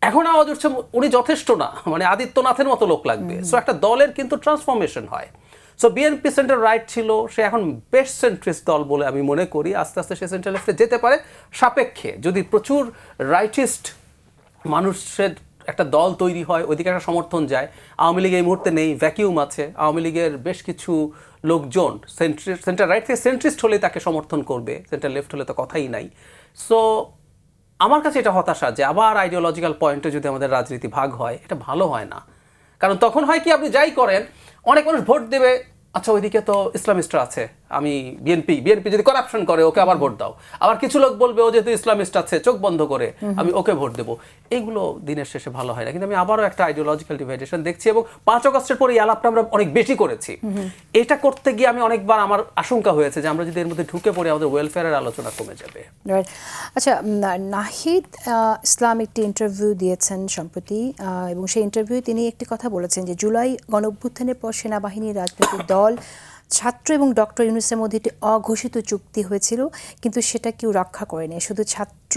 এখন আওয়াজ উঠছে উনি যথেষ্ট না, আদিত্যনাথের মতো লোক লাগবে। সো একটা দলের কিন্তু ট্রান্সফরমেশন হয়। সো বিএনপি সেন্টার রাইট ছিল, সে এখন বেস্ট সেন্ট্রিস্ট দল বলে আমি মনে করি। আস্তে আস্তে সে সেন্টার লেফটে যেতে পারে, সাপেক্ষে যদি প্রচুর রাইটিস্ট মানুষের একটা দল তৈরি হয়, ওইদিকে একটা সমর্থন যায়। আওয়ামী লীগ এই মুহূর্তে নেই, ভ্যাকিউম আছে। আওয়ামী লীগের বেশ কিছু লোকজন সেন্টার রাইট থেকে সেন্ট্রিস্ট হলেই তাকে সমর্থন করবে, সেন্টার লেফট হলে তো কথাই নাই। সো আমার কাছে এটা হতাশা যে আবার আইডিওলজিক্যাল পয়েন্টে যদি আমাদের রাজনীতি ভাগ হয়, এটা ভালো হয় না। কারণ তখন হয় কি, আপনি যাই করেন অনেক মানুষ ভোট দেবে, আচ্ছা ওইদিকে তো ইসলামিস্টরা আছে, আমি বিএনপি যদি করাপশন করে ওকে আবার ভোট দাও। আবার কিছু লোক বলবে ও যেহেতু ইসলামিস্ট আছে চোখ বন্ধ করে আমি ওকে ভোট দেবো। এইগুলো দিনের শেষে ভালো হয় না। কিন্তু আমি আবারও একটা আইডিওলজিক্যাল ডিভাইডেশন দেখছি, এবং 5 আগস্টের পরে এই আলাপটা আমরা অনেক বেশি করেছি। এটা করতে গিয়ে আমি অনেকবার আমার আশঙ্কা হয়েছে যে আমরা যদি এর মধ্যে ঢুকে পড়ি আমাদের ওয়েলফেয়ারের আলোচনা কমে যাবে। আচ্ছা, নাহিদ ইসলাম একটি ইন্টারভিউ দিয়েছেন সম্প্রতি, এবং সেই ইন্টারভিউ তিনি একটি কথা বলেছেন যে জুলাই গণঅভ্যুত্থানের পর সেনাবাহিনী, রাজনৈতিক দল, ছাত্র এবং ডক্টর ইউনূসের মধ্যে একটি অঘোষিত চুক্তি হয়েছিল, কিন্তু সেটা কেউ রক্ষা করেনি। শুধু ছাত্র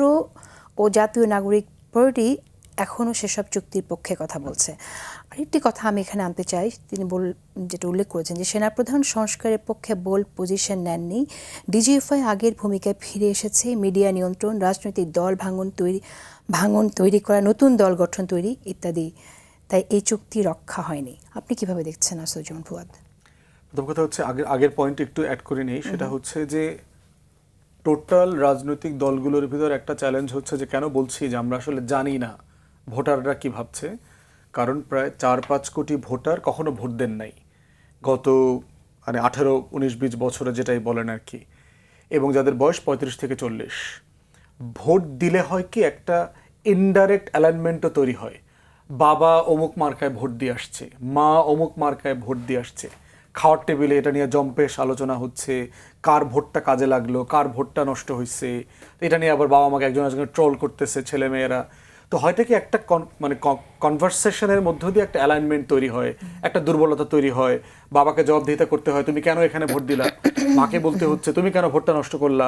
ও জাতীয় নাগরিক পার্টি এখনও সেসব চুক্তির পক্ষে কথা বলছে। আরেকটি কথা আমি এখানে আনতে চাই, তিনি যেটা উল্লেখ করেছেন যে সেনাপ্রধান সংস্কারের পক্ষে বোল্ড পজিশন নেননি, ডিজিএফআই আগের ভূমিকায় ফিরে এসেছে, মিডিয়া নিয়ন্ত্রণ, রাজনৈতিক দল ভাঙন তৈরি করা, নতুন দল গঠন তৈরি ইত্যাদি, তাই এই চুক্তি রক্ষা হয়নি। আপনি কিভাবে দেখছেন আসিফুজ্জামান ফুয়াদ? প্রথম কথা হচ্ছে আগের পয়েন্ট একটু অ্যাড করে নেই, সেটা হচ্ছে যে টোটাল রাজনৈতিক দলগুলোর ভিতর একটা চ্যালেঞ্জ হচ্ছে যে কেন বলছি যে আমরা আসলে জানি না ভোটাররা কি ভাবছে। কারণ প্রায় 4-5 কোটি ভোটার কখনো ভোট দেন নাই গত 18, 19, 20 বছরে, যেটাই বলেন আর কি, এবং যাদের বয়স 35 থেকে 40। ভোট দিলে হয় কি একটা ইনডাইরেক্ট অ্যালাইনমেন্টও তৈরি হয়। বাবা অমুক মার্কায় ভোট দিয়ে আসছে, মা অমুক মার্কায় ভোট দিয়ে আসছে, খাওয়ার টেবিলে এটা নিয়ে জম্পেশ আলোচনা হচ্ছে, কার ভোটটা কাজে লাগলো, কার ভোটটা নষ্ট হয়েছে, এটা নিয়ে আবার বাবা মাকে একজন একজন ট্রোল করতেছে ছেলেমেয়েরা। তো হয়তো কি একটা কনভারসেশনের মধ্য দিয়ে একটা অ্যালাইনমেন্ট তৈরি হয়, একটা দুর্বলতা তৈরি হয়। বাবাকে জবাবদিহিতা করতে হয়, তুমি কেন এখানে ভোট দিলা, মাকে বলতে হচ্ছে তুমি কেন ভোটটা নষ্ট করলা,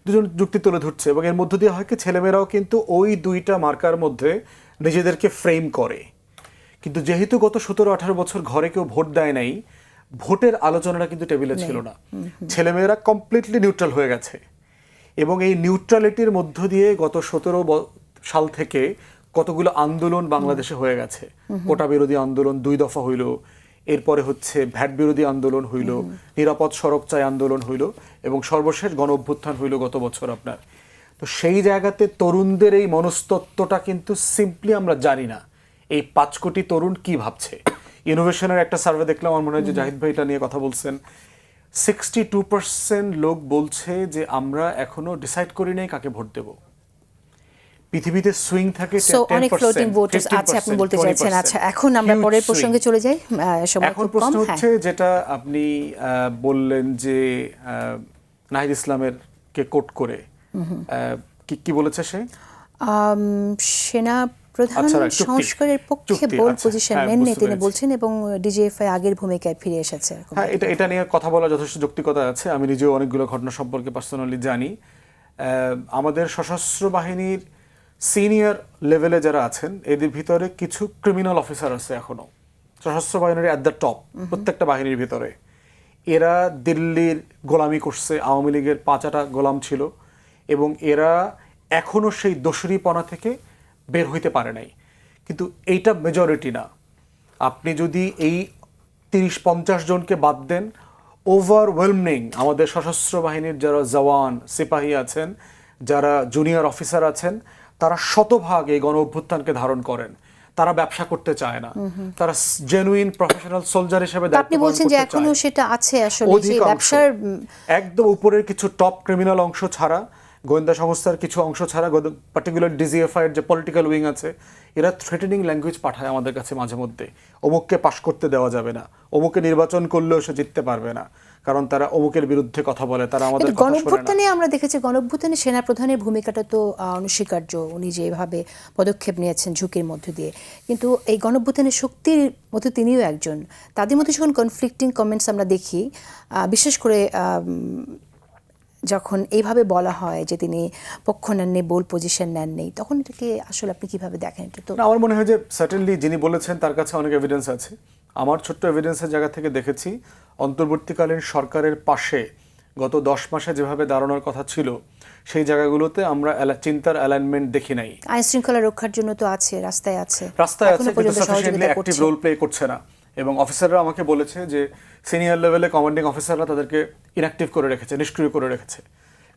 দুজন যুক্তি তুলে ধরছে, এবং এর মধ্য দিয়ে হয় কি ছেলেমেয়েরাও কিন্তু ওই দুইটা মার্কার মধ্যে নিজেদেরকে ফ্রেম করে। কিন্তু যেহেতু গত 17-18 বছর ঘরে কেউ ভোট দেয় নাই, ভোটের আলোচনাটা কিন্তু টেবিলে ছিল না, ছেলেমেয়েরা কমপ্লিটলি নিউট্রাল হয়ে গেছে। এবং এই নিউট্রালিটির মধ্য দিয়ে গত 17 সাল থেকে কতগুলো আন্দোলন বাংলাদেশে হয়ে গেছে। কোটা বিরোধী আন্দোলন 2 দফা হইল, এরপরে হচ্ছে ভ্যাট বিরোধী আন্দোলন হইল, নিরাপদ সড়ক চাই আন্দোলন হইল, এবং সর্বশেষ গণ অভ্যুত্থান হইল গত বছর আপনার। তো সেই জায়গাতে তরুণদের এই মনস্তত্ত্বটা কিন্তু সিম্পলি আমরা জানি না এই 5 কোটি তরুণ কি ভাবছে। ইনোভেশনের একটা সার্ভে দেখলাম, আমার মনে হয় যে জাহিদ ভাই এটা নিয়ে কথা বলছেন, 62% লোক বলছে যে আমরা এখনো ডিসাইড করি নাই কাকে ভোট দেব। পৃথিবীতে সুইং থাকে 10%, অনেক ফ্লোটিং ভোটার্স আছে আপনি বলতে চাইছেন। আচ্ছা, এখন আমরা পরের প্রসঙ্গে চলে যাই, এখন প্রশ্ন হচ্ছে যেটা আপনি বললেন যে নাহিদ ইসলামের কে কোট করে কি বলেছে সে, সেনা প্রধান সংস্কারের পক্ষে বোল্ড পজিশন নেননি তিনি বলছেন, এবং ডিজিএফআই আগের ভূমিকায় ফিরে এসেছে। হ্যাঁ, এটা নিয়ে কথা বলা যথেষ্ট যৌক্তিকতা আছে। আমি নিজেও অনেকগুলো ঘটনা সম্পর্কে পার্সোনালি জানি। আমাদের সশস্ত্র বাহিনীর সিনিয়র লেভেলে যারা আছেন এদের ভিতরে কিছু ক্রিমিনাল অফিসার আছে এখনো সশস্ত্র বাহিনীর অ্যাট দ্য টপ, প্রত্যেকটা বাহিনীর ভিতরে। এরা দিল্লির গোলামি করছে, আওয়ামী লীগের 5টা গোলাম ছিল, এবং এরা এখনো সেই দোসরিপনা থেকে বের হইতে পারে নাই। কিন্তু এইটা মেজরিটি না। আপনি যদি এই 30-50 জনকে বাদ দেন, ওভারওয়েলমিং আমাদের সশস্ত্র বাহিনীর যারা জওয়ান সিপাহী আছেন, যারা জুনিয়র অফিসার আছেন, তারা শতভাগ এই গণ অভ্যুত্থানকে ধারণ করেন। তারা ব্যবসা করতে চায় না, তারা জেনুইন প্রফেশনাল সোলজার হিসেবে তো আপনি দায়িত্ব পালন বলছেন যে করতে এখনো চায়। সেটা আছে আসলে যে অধিকাংশ, ব্যবসার একদম উপরের কিছু টপ ক্রিমিনাল অংশ ছাড়া, গোয়েন্দা সংস্থার কিছু অংশ ছাড়া, পার্টিকুলার ডিজিএফআই এর যে পলিটিক্যাল উইং আছে, এরা থ্রেটেনিং ল্যাঙ্গুয়েজ পাঠায় আমাদের কাছে মাঝে মধ্যে। অমুককে পাশ করতে দেওয়া যাবে না, অমুকে নির্বাচন করলেও সে জিততে পারবে না, কারণ তারা অমুকের বিরুদ্ধে কথা বলে, তারা আমাদের কথা শোনে না। গণঅভ্যুত্থানে আমরা দেখেছি, গণঅভ্যুত্থানে সেনাপ্রধানের ভূমিকাটা তো অনস্বীকার্য, উনি যেভাবে পদক্ষেপ নিয়েছেন ঝুঁকির মধ্য দিয়ে। কিন্তু এই গণঅভ্যুত্থানের শক্তির মধ্যে তিনিও একজন। তাদের মধ্যে যখন কনফ্লিক্টিং কমেন্টস আমরা দেখি, বিশেষ করে যখন এইভাবে বলা হয় যে তিনি পক্ষ নেননি, বোল্ড পজিশন নেননি, তখন এটাকে আসলে আপনি কিভাবে দেখেন? এটা তো না, আমার মনে হয় যে সার্টেনলি যিনি বলেছেন তার কাছে অনেক এভিডেন্স আছে। আমার ছোট্ট এভিডেন্সের জায়গা থেকে দেখেছি, অন্তর্বর্তীকালীন সরকারের পাশে গত 10 মাসে যেভাবে দাঁড়ানোর কথা ছিল, সেই জায়গাগুলোতে আমরা চিন্তার অ্যালাইনমেন্ট দেখি নাই। আইন শৃঙ্খলা রক্ষার জন্য তো আছে, রাস্তায় আছে, কিন্তু সাফিসিয়েন্টলি অ্যাক্টিভ রোল প্লে করছে না। এবং অফিসাররা আমাকে বলেছে যে সিনিয়র লেভেলে কমান্ডিং অফিসাররা তাদেরকে ইনঅ্যাক্টিভ করে রেখেছে, নিষ্ক্রিয় করে রেখেছে।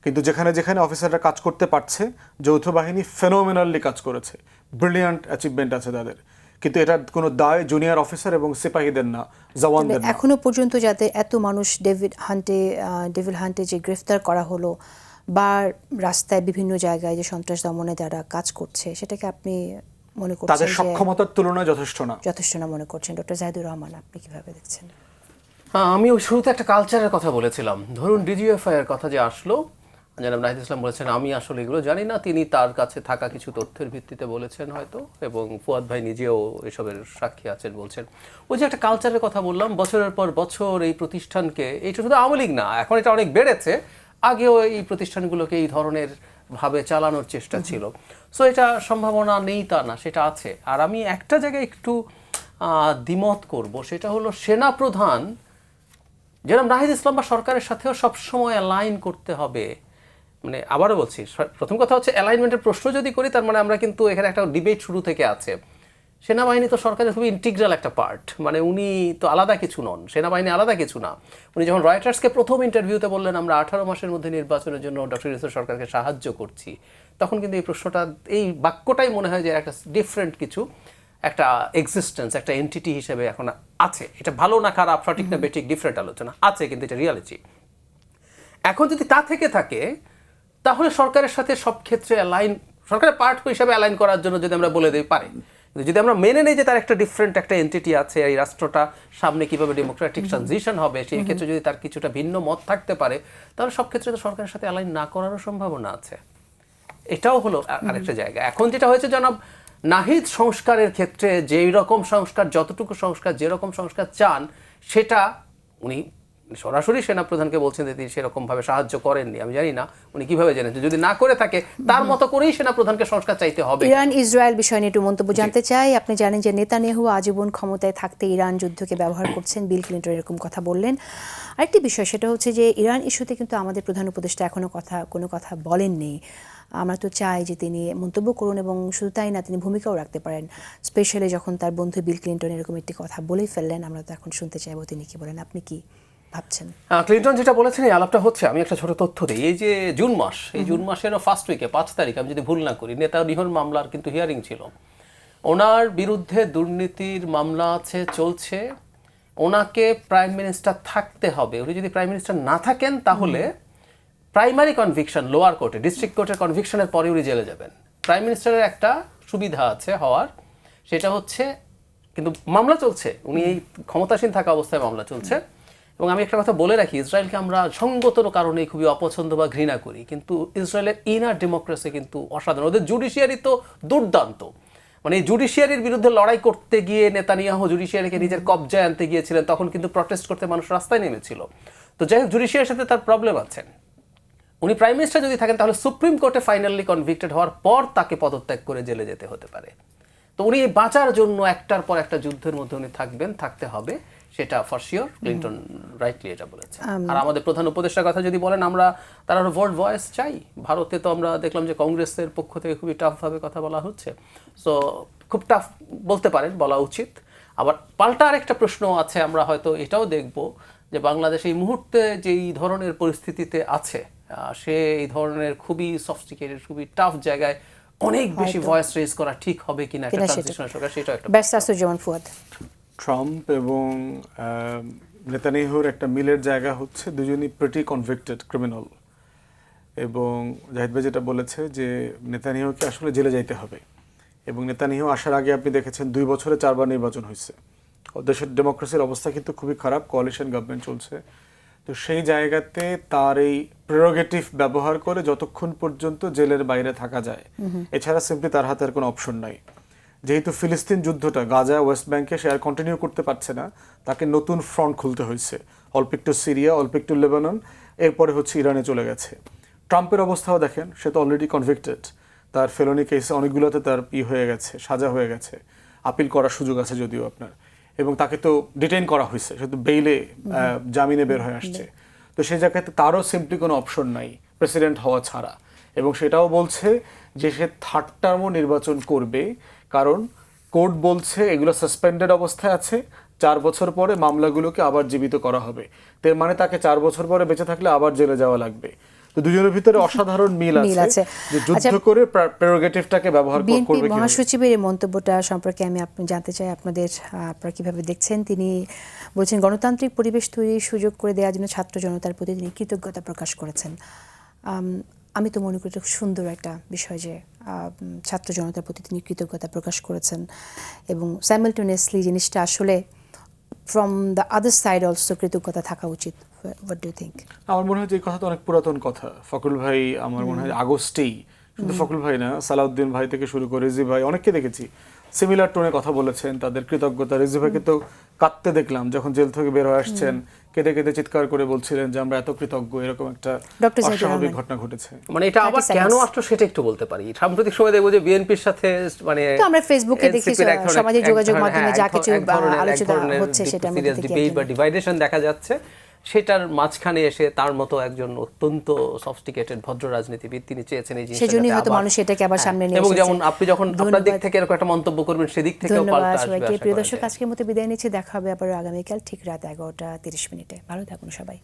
কিন্তু যেখানে যেখানে অফিসাররা কাজ করতে পারছে, যৌথ বাহিনী ফেনোমেনালি কাজ করেছে, ব্রিলিয়ান্ট অ্যাচিভমেন্ট আছে তাদের। কিন্তু এটা কোনো দায় জুনিয়র অফিসার এবং সিপাহীদের না, জওয়ানদের না। এখনো পর্যন্ত যাতে এত মানুষ ডেভিল হান্টে যে গ্রেফতার করা হলো, বা রাস্তায় বিভিন্ন জায়গায় যে সন্ত্রাস দমনে যারা কাজ করছে, সেটাকে আপনি মনে করছেন তাদের যে সক্ষমতার তুলনায় যথেষ্ট না? যথেষ্ট না মনে করছেন? ডক্টর জাহিদুর রহমান, আপনি কিভাবে দেখছেন? আমি ওই শুরুতে একটা কালচারের কথা বলেছিলাম। ধরুন ডিজিএফআই এর কথা যে আসলো, জনাব নাহিদ ইসলাম বলেছেন আমি আসলে এগুলো জানি না, তিনি তার কাছে থাকা কিছু তথ্যের ভিত্তিতে বলেছেন হয়তো, এবং ফুয়াদ ভাই নিজেও এসবের সাক্ষী আছেন বলছেন। ওই যে একটা কালচারের কথা বললাম, বছরের পর বছর এই প্রতিষ্ঠানকে, এটা শুধু আওয়ামী লীগ না, এখন এটা অনেক বেড়েছে, আগেও এই প্রতিষ্ঠানগুলোকে এই ধরনের ভাবে চালানোর চেষ্টা ছিল। সো এটা সম্ভাবনা নেই তা না, সেটা আছে। আর আমি একটা জায়গায় একটু দ্বিমত করব, সেটা হলো সেনাপ্রধান জনাব নাহিদ ইসলাম বা সরকারের সাথেও সবসময় অ্যালাইন করতে হবে। মানে আবারও বলছি, প্রথম কথা হচ্ছে অ্যালাইনমেন্টের প্রশ্ন যদি করি, তার মানে আমরা কিন্তু এখানে একটা ডিবেট শুরু থেকে আছে। সেনাবাহিনী তো সরকারের খুবই ইন্টিগ্রাল একটা পার্ট, মানে উনি তো আলাদা কিছু নন, সেনাবাহিনী আলাদা কিছু না। উনি যখন রয়টার্সকে প্রথম ইন্টারভিউতে বললেন আমরা 18 মাসের মধ্যে নির্বাচনের জন্য ডক্টর ইউনূস সরকারকে সাহায্য করছি, তখন কিন্তু এই প্রশ্নটা, এই বাক্যটাই মনে হয় যে একটা ডিফারেন্ট কিছু, একটা এক্সিস্টেন্স, একটা এন্টিটি হিসেবে এখন আছে। এটা ভালো না খারাপ, সঠিক না বেঠিক, ডিফারেন্ট আলোচনা আছে, কিন্তু এটা রিয়ালিটি। এখন যদি তা থেকে থাকে, তাহলে সরকারের সাথে সব ক্ষেত্রে অ্যালাইন, সরকারের পার্ট হিসাবে অ্যালাইন করার জন্য যদি আমরা বলে দিই পারে, কিন্তু যদি আমরা মেনে নেই যে তার একটা ডিফারেন্ট একটা এন্টিটি আছে, এই রাষ্ট্রটা সামনে কিভাবে ডেমোক্রেটিক ট্রানজিশন হবে, সেই ক্ষেত্রে যদি তার কিছুটা ভিন্ন মত থাকতে পারে, তাহলে সব ক্ষেত্রে তো সরকারের সাথে অ্যালাইন না করারও সম্ভাবনা আছে। এটাও হলো আরেকটা জায়গা। এখন যেটা হয়েছে, জনাব নাহিদ সংস্কারের ক্ষেত্রে যেই রকম সংস্কার, যতটুকু সংস্কার, যেরকম সংস্কার চান, সেটা উনি সরাসরি সেনাপ্রধানকে বলছেন যে তিনি সেরকম ভাবে সাহায্য করেননি। আমি জানি না উনি কিভাবে জেনেছেন, যদি না করে থাকে তার মতো করেই সেনাপ্রধানকে সংস্কার চাইতে হবে। ইরান ইসরায়েল বিষয় নিয়ে একটু মন্তব্য জানতে চাই। আপনি জানেন যে নেতানিয়াহু আজীবন ক্ষমতায় থাকতে ইরান যুদ্ধকে ব্যবহার করছেন, বিল ক্লিন্টন এরকম কথা বললেন। আরেকটি বিষয়, সেটা হচ্ছে যে ইরান ইস্যুতে কিন্তু আমাদের প্রধান উপদেষ্টা এখনো কোনো কথা বলেননি। আমরা তো চাই যে তিনি মন্তব্য করুন, এবং শুধু তাই না, তিনি ভূমিকাও রাখতে পারেন, স্পেশালি যখন তার বন্ধু বিল ক্লিন্টন এরকম একটি কথা বলেই ফেললেন। আমরা তো এখন শুনতে চাইবো তিনি কি বলেন। আপনি কি ভাবছেন? ক্লিন্টন যেটা বলেছেন, এই আলাপটা হচ্ছে, আমি একটা ছোট তথ্য দিই। এই যে জুন মাস, এই জুন মাসেরও ফার্স্ট উইকে 5 তারিখ, আমি যদি ভুল না করি, নেতানিয়াহুর মামলার কিন্তু হিয়ারিং ছিল। ওনার বিরুদ্ধে দুর্নীতির মামলা আছে, চলছে, ওনাকে প্রাইম মিনিস্টার থাকতে হবে। উনি যদি প্রাইম মিনিস্টার না থাকেন, তাহলে প্রাইমারি কনভিকশন লোয়ার কোর্টে, ডিস্ট্রিক্ট কোর্টের কনভিকশনের পরে উনি জেলে যাবেন। প্রাইম মিনিস্টারের একটা সুবিধা আছে হওয়ার, সেটা হচ্ছে, কিন্তু মামলা চলছে, উনি এই ক্ষমতাসীন থাকা অবস্থায় মামলা চলছে। এবং আমি একটা কথা বলে রাখি, ইসরায়েলকে আমরা সঙ্গত কারণে খুবই অপছন্দ বা ঘৃণা করি, কিন্তু ইসরায়েলের ইনার ডেমোক্রেসি কিন্তু অসাধারণ। ওদের জুডিশিয়ারি তো দুর্দান্ত। মানে এই জুডিশিয়ারির বিরুদ্ধে লড়াই করতে গিয়ে নেতানিয়াহু জুডিশিয়ারিকে নিজের কবজায় আনতে গিয়েছিলেন, তখন কিন্তু প্রটেস্ট করতে মানুষ রাস্তায় নেমেছিল। তো যাই হোক, জুডিশিয়ারির সাথে তার প্রবলেম আছে। উনি প্রাইম মিনিস্টার যদি থাকেন, তাহলে সুপ্রিম কোর্টে ফাইনালি কনভিক্টেড হওয়ার পর তাকে পদত্যাগ করে জেলে যেতে হতে পারে। তো উনি বাঁচার জন্য একটার পর একটা যুদ্ধের মধ্যে উনি থাকবেন, থাকতে হবে, সেটা ফর শিওর। ক্লিন্টন রাইটলি এটা বলেছে। আর আমাদের প্রধান উপদেষ্টার কথা যদি বলেন, আমরা তার আরো ভোট ভয়েস চাই। ভারতে তো আমরা দেখলাম যে কংগ্রেসের পক্ষ থেকে খুবই টাফভাবে কথা বলা হচ্ছে। সো খুব টাফ বলতে পারেন, বলা উচিত। আবার পাল্টা আরেকটা প্রশ্ন আছে, আমরা হয়তো এটাও দেখব যে বাংলাদেশ এই মুহূর্তে যেই ধরনের পরিস্থিতিতে আছে, সে এই ধরনের খুবই সফিস্টিকেটেড, খুবই টাফ জায়গায় অনেক বেশি হয়তো। ভয়েস রেজ করা ঠিক হবে কিনা একটা কিনা সেটা। ট্রানজিশনাল সরকার, সেটাও একটা ব্যস্ত যেমন ফুয়াদ। ট্রাম্প এবং নেতানিয়াহুর একটা মিলের জায়গা হচ্ছে দুজনই প্রিটি কনভিক্টেড ক্রিমিনাল, এবং জাহিদ ভাই যেটা বলেছে যে নেতানিয়াহুকে আসলে জেলে যাইতে হবে, এবং নেতানিয়াহু আসার আগে আপনি দেখেছেন 2 বছরে 4বার নির্বাচন হয়েছে। দেশের ডেমোক্রেসির অবস্থা কিন্তু খুবই খারাপ, কোয়ালিশন গভর্নমেন্ট চলছে। তো সেই জায়গাতে তার এই প্রেরোগেটিভ ব্যবহার করে যতক্ষণ পর্যন্ত জেলের বাইরে থাকা যায়, এছাড়া সিম্পলি তার হাতে আর কোনো অপশন নাই। যেহেতু ফিলিস্তিন যুদ্ধটা গাজা ওয়েস্ট ব্যাংকে সে আর কন্টিনিউ করতে পারছে না, তাকে নতুন ফ্রন্ট খুলতে হয়েছে, অল্প একটু সিরিয়া, অল্প একটু লেবানন, এরপরে হচ্ছে ইরানে চলে গেছে। ট্রাম্পের অবস্থাও দেখেন, সে তো অলরেডি কনভিক্টেড, তার ফেলোনি কেসে অনেকগুলোতে তার হয়ে গেছে, সাজা হয়ে গেছে, আপিল করার সুযোগ আছে যদিও আপনার, এবং তাকে তো ডিটেইন করা হয়েছে, সে তো বেইলে জামিনে বের হয়ে আসছে। তো সেই জায়গাতে তারও সিম্পলি কোনো অপশন নাই প্রেসিডেন্ট হওয়া ছাড়া, এবং সেটাও বলছে যে সে থার্ড টার্মও নির্বাচন করবে, কারণ কোর্ট বলছে এগুলো সাসপেন্ডেড অবস্থায় আছে, 4 বছর পরে মামলাগুলোকে আবার জীবিত করা হবে। তার মানে তাকে 4 বছর পরে বেঁচে থাকলে আবার জেলে যাওয়া লাগবে। তো দুজনের ভিতরে অসাধারণ মিল আছে যে যুদ্ধ করে প্রেরোগেটিভটাকে ব্যবহার বিএনপি করবে কিভাবে। মহাসচিবের এই মন্তব্যটা সম্পর্কে আমি জানতে চাই আপনারা কিভাবে দেখছেন। তিনি বলছেন গণতান্ত্রিক পরিবেশ তৈরির সুযোগ করে দেওয়ার জন্য ছাত্র জনতার প্রতি তিনি কৃতজ্ঞতা প্রকাশ করেছেন। আমি তো মনে করি এটা সুন্দর একটা বিষয় যে ছাত্র জনতার প্রতি তিনি কৃতজ্ঞতা প্রকাশ করেছেন, এবং সাইমালটেনিয়াসলি জিনিসটা আসলে from the other side also কৃতজ্ঞতা থাকা উচিত। What do you think? আমার মনে হয় যে এই কথাটা অনেক পুরাতন কথা। ফখরুল ভাই আমার মনে হয় আগস্টেই, শুধু ফখরুল ভাই না, সালাউদ্দিন ভাই থেকে শুরু করে রিজি ভাই, অনেককে দেখেছি সিমিলার টোনে কথা বলেছেন, তাদের কৃতজ্ঞতা। রিজি ভাইকে তো কাঁদতে দেখলাম যখন জেল থেকে বের হয়ে আসছেন, কেঁদে কেঁদে চিৎকার করে বলছিলেন যে আমরা এত কৃতজ্ঞ, এরকম একটা অস্বাভাবিক ঘটনা ঘটেছে। মানে এটা আবার কেন আসলো সেটা একটু বলতে পারি। সাম্প্রতিক সময় দেখবো যে বিএনপির সাথে মানে তো আমরা ফেসবুকে দেখি, সামাজিক যোগাযোগ মাধ্যমে যা কিছু আলোচনা হচ্ছে সেটার মধ্যে থেকে ডিবেট বা ডিভাইডেশন দেখা যাচ্ছে, সেটার মাঝখানে এসে তার মতো একজন অত্যন্ত সফিস্টিকেটেড ভদ্র রাজনীতিবিদ তিনি চেয়েছেন এই জিনিসটা, সেজন্যই হয়তো মানুষ এটাকে আবার সামনে নিয়ে এবং এসেছে। যেমন আপনি যখন আপনার দিক থেকে এরকম একটা মন্তব্য করবেন, সেদিক থেকেও পাল্টা আসবে। সবাইকে প্রিয় দর্শক, আজকের মতো বিদায় নিচ্ছি। দেখা হবে আবার আগামীকাল ঠিক রাত 11টা 30 মিনিটে। ভালো থাকুন সবাই।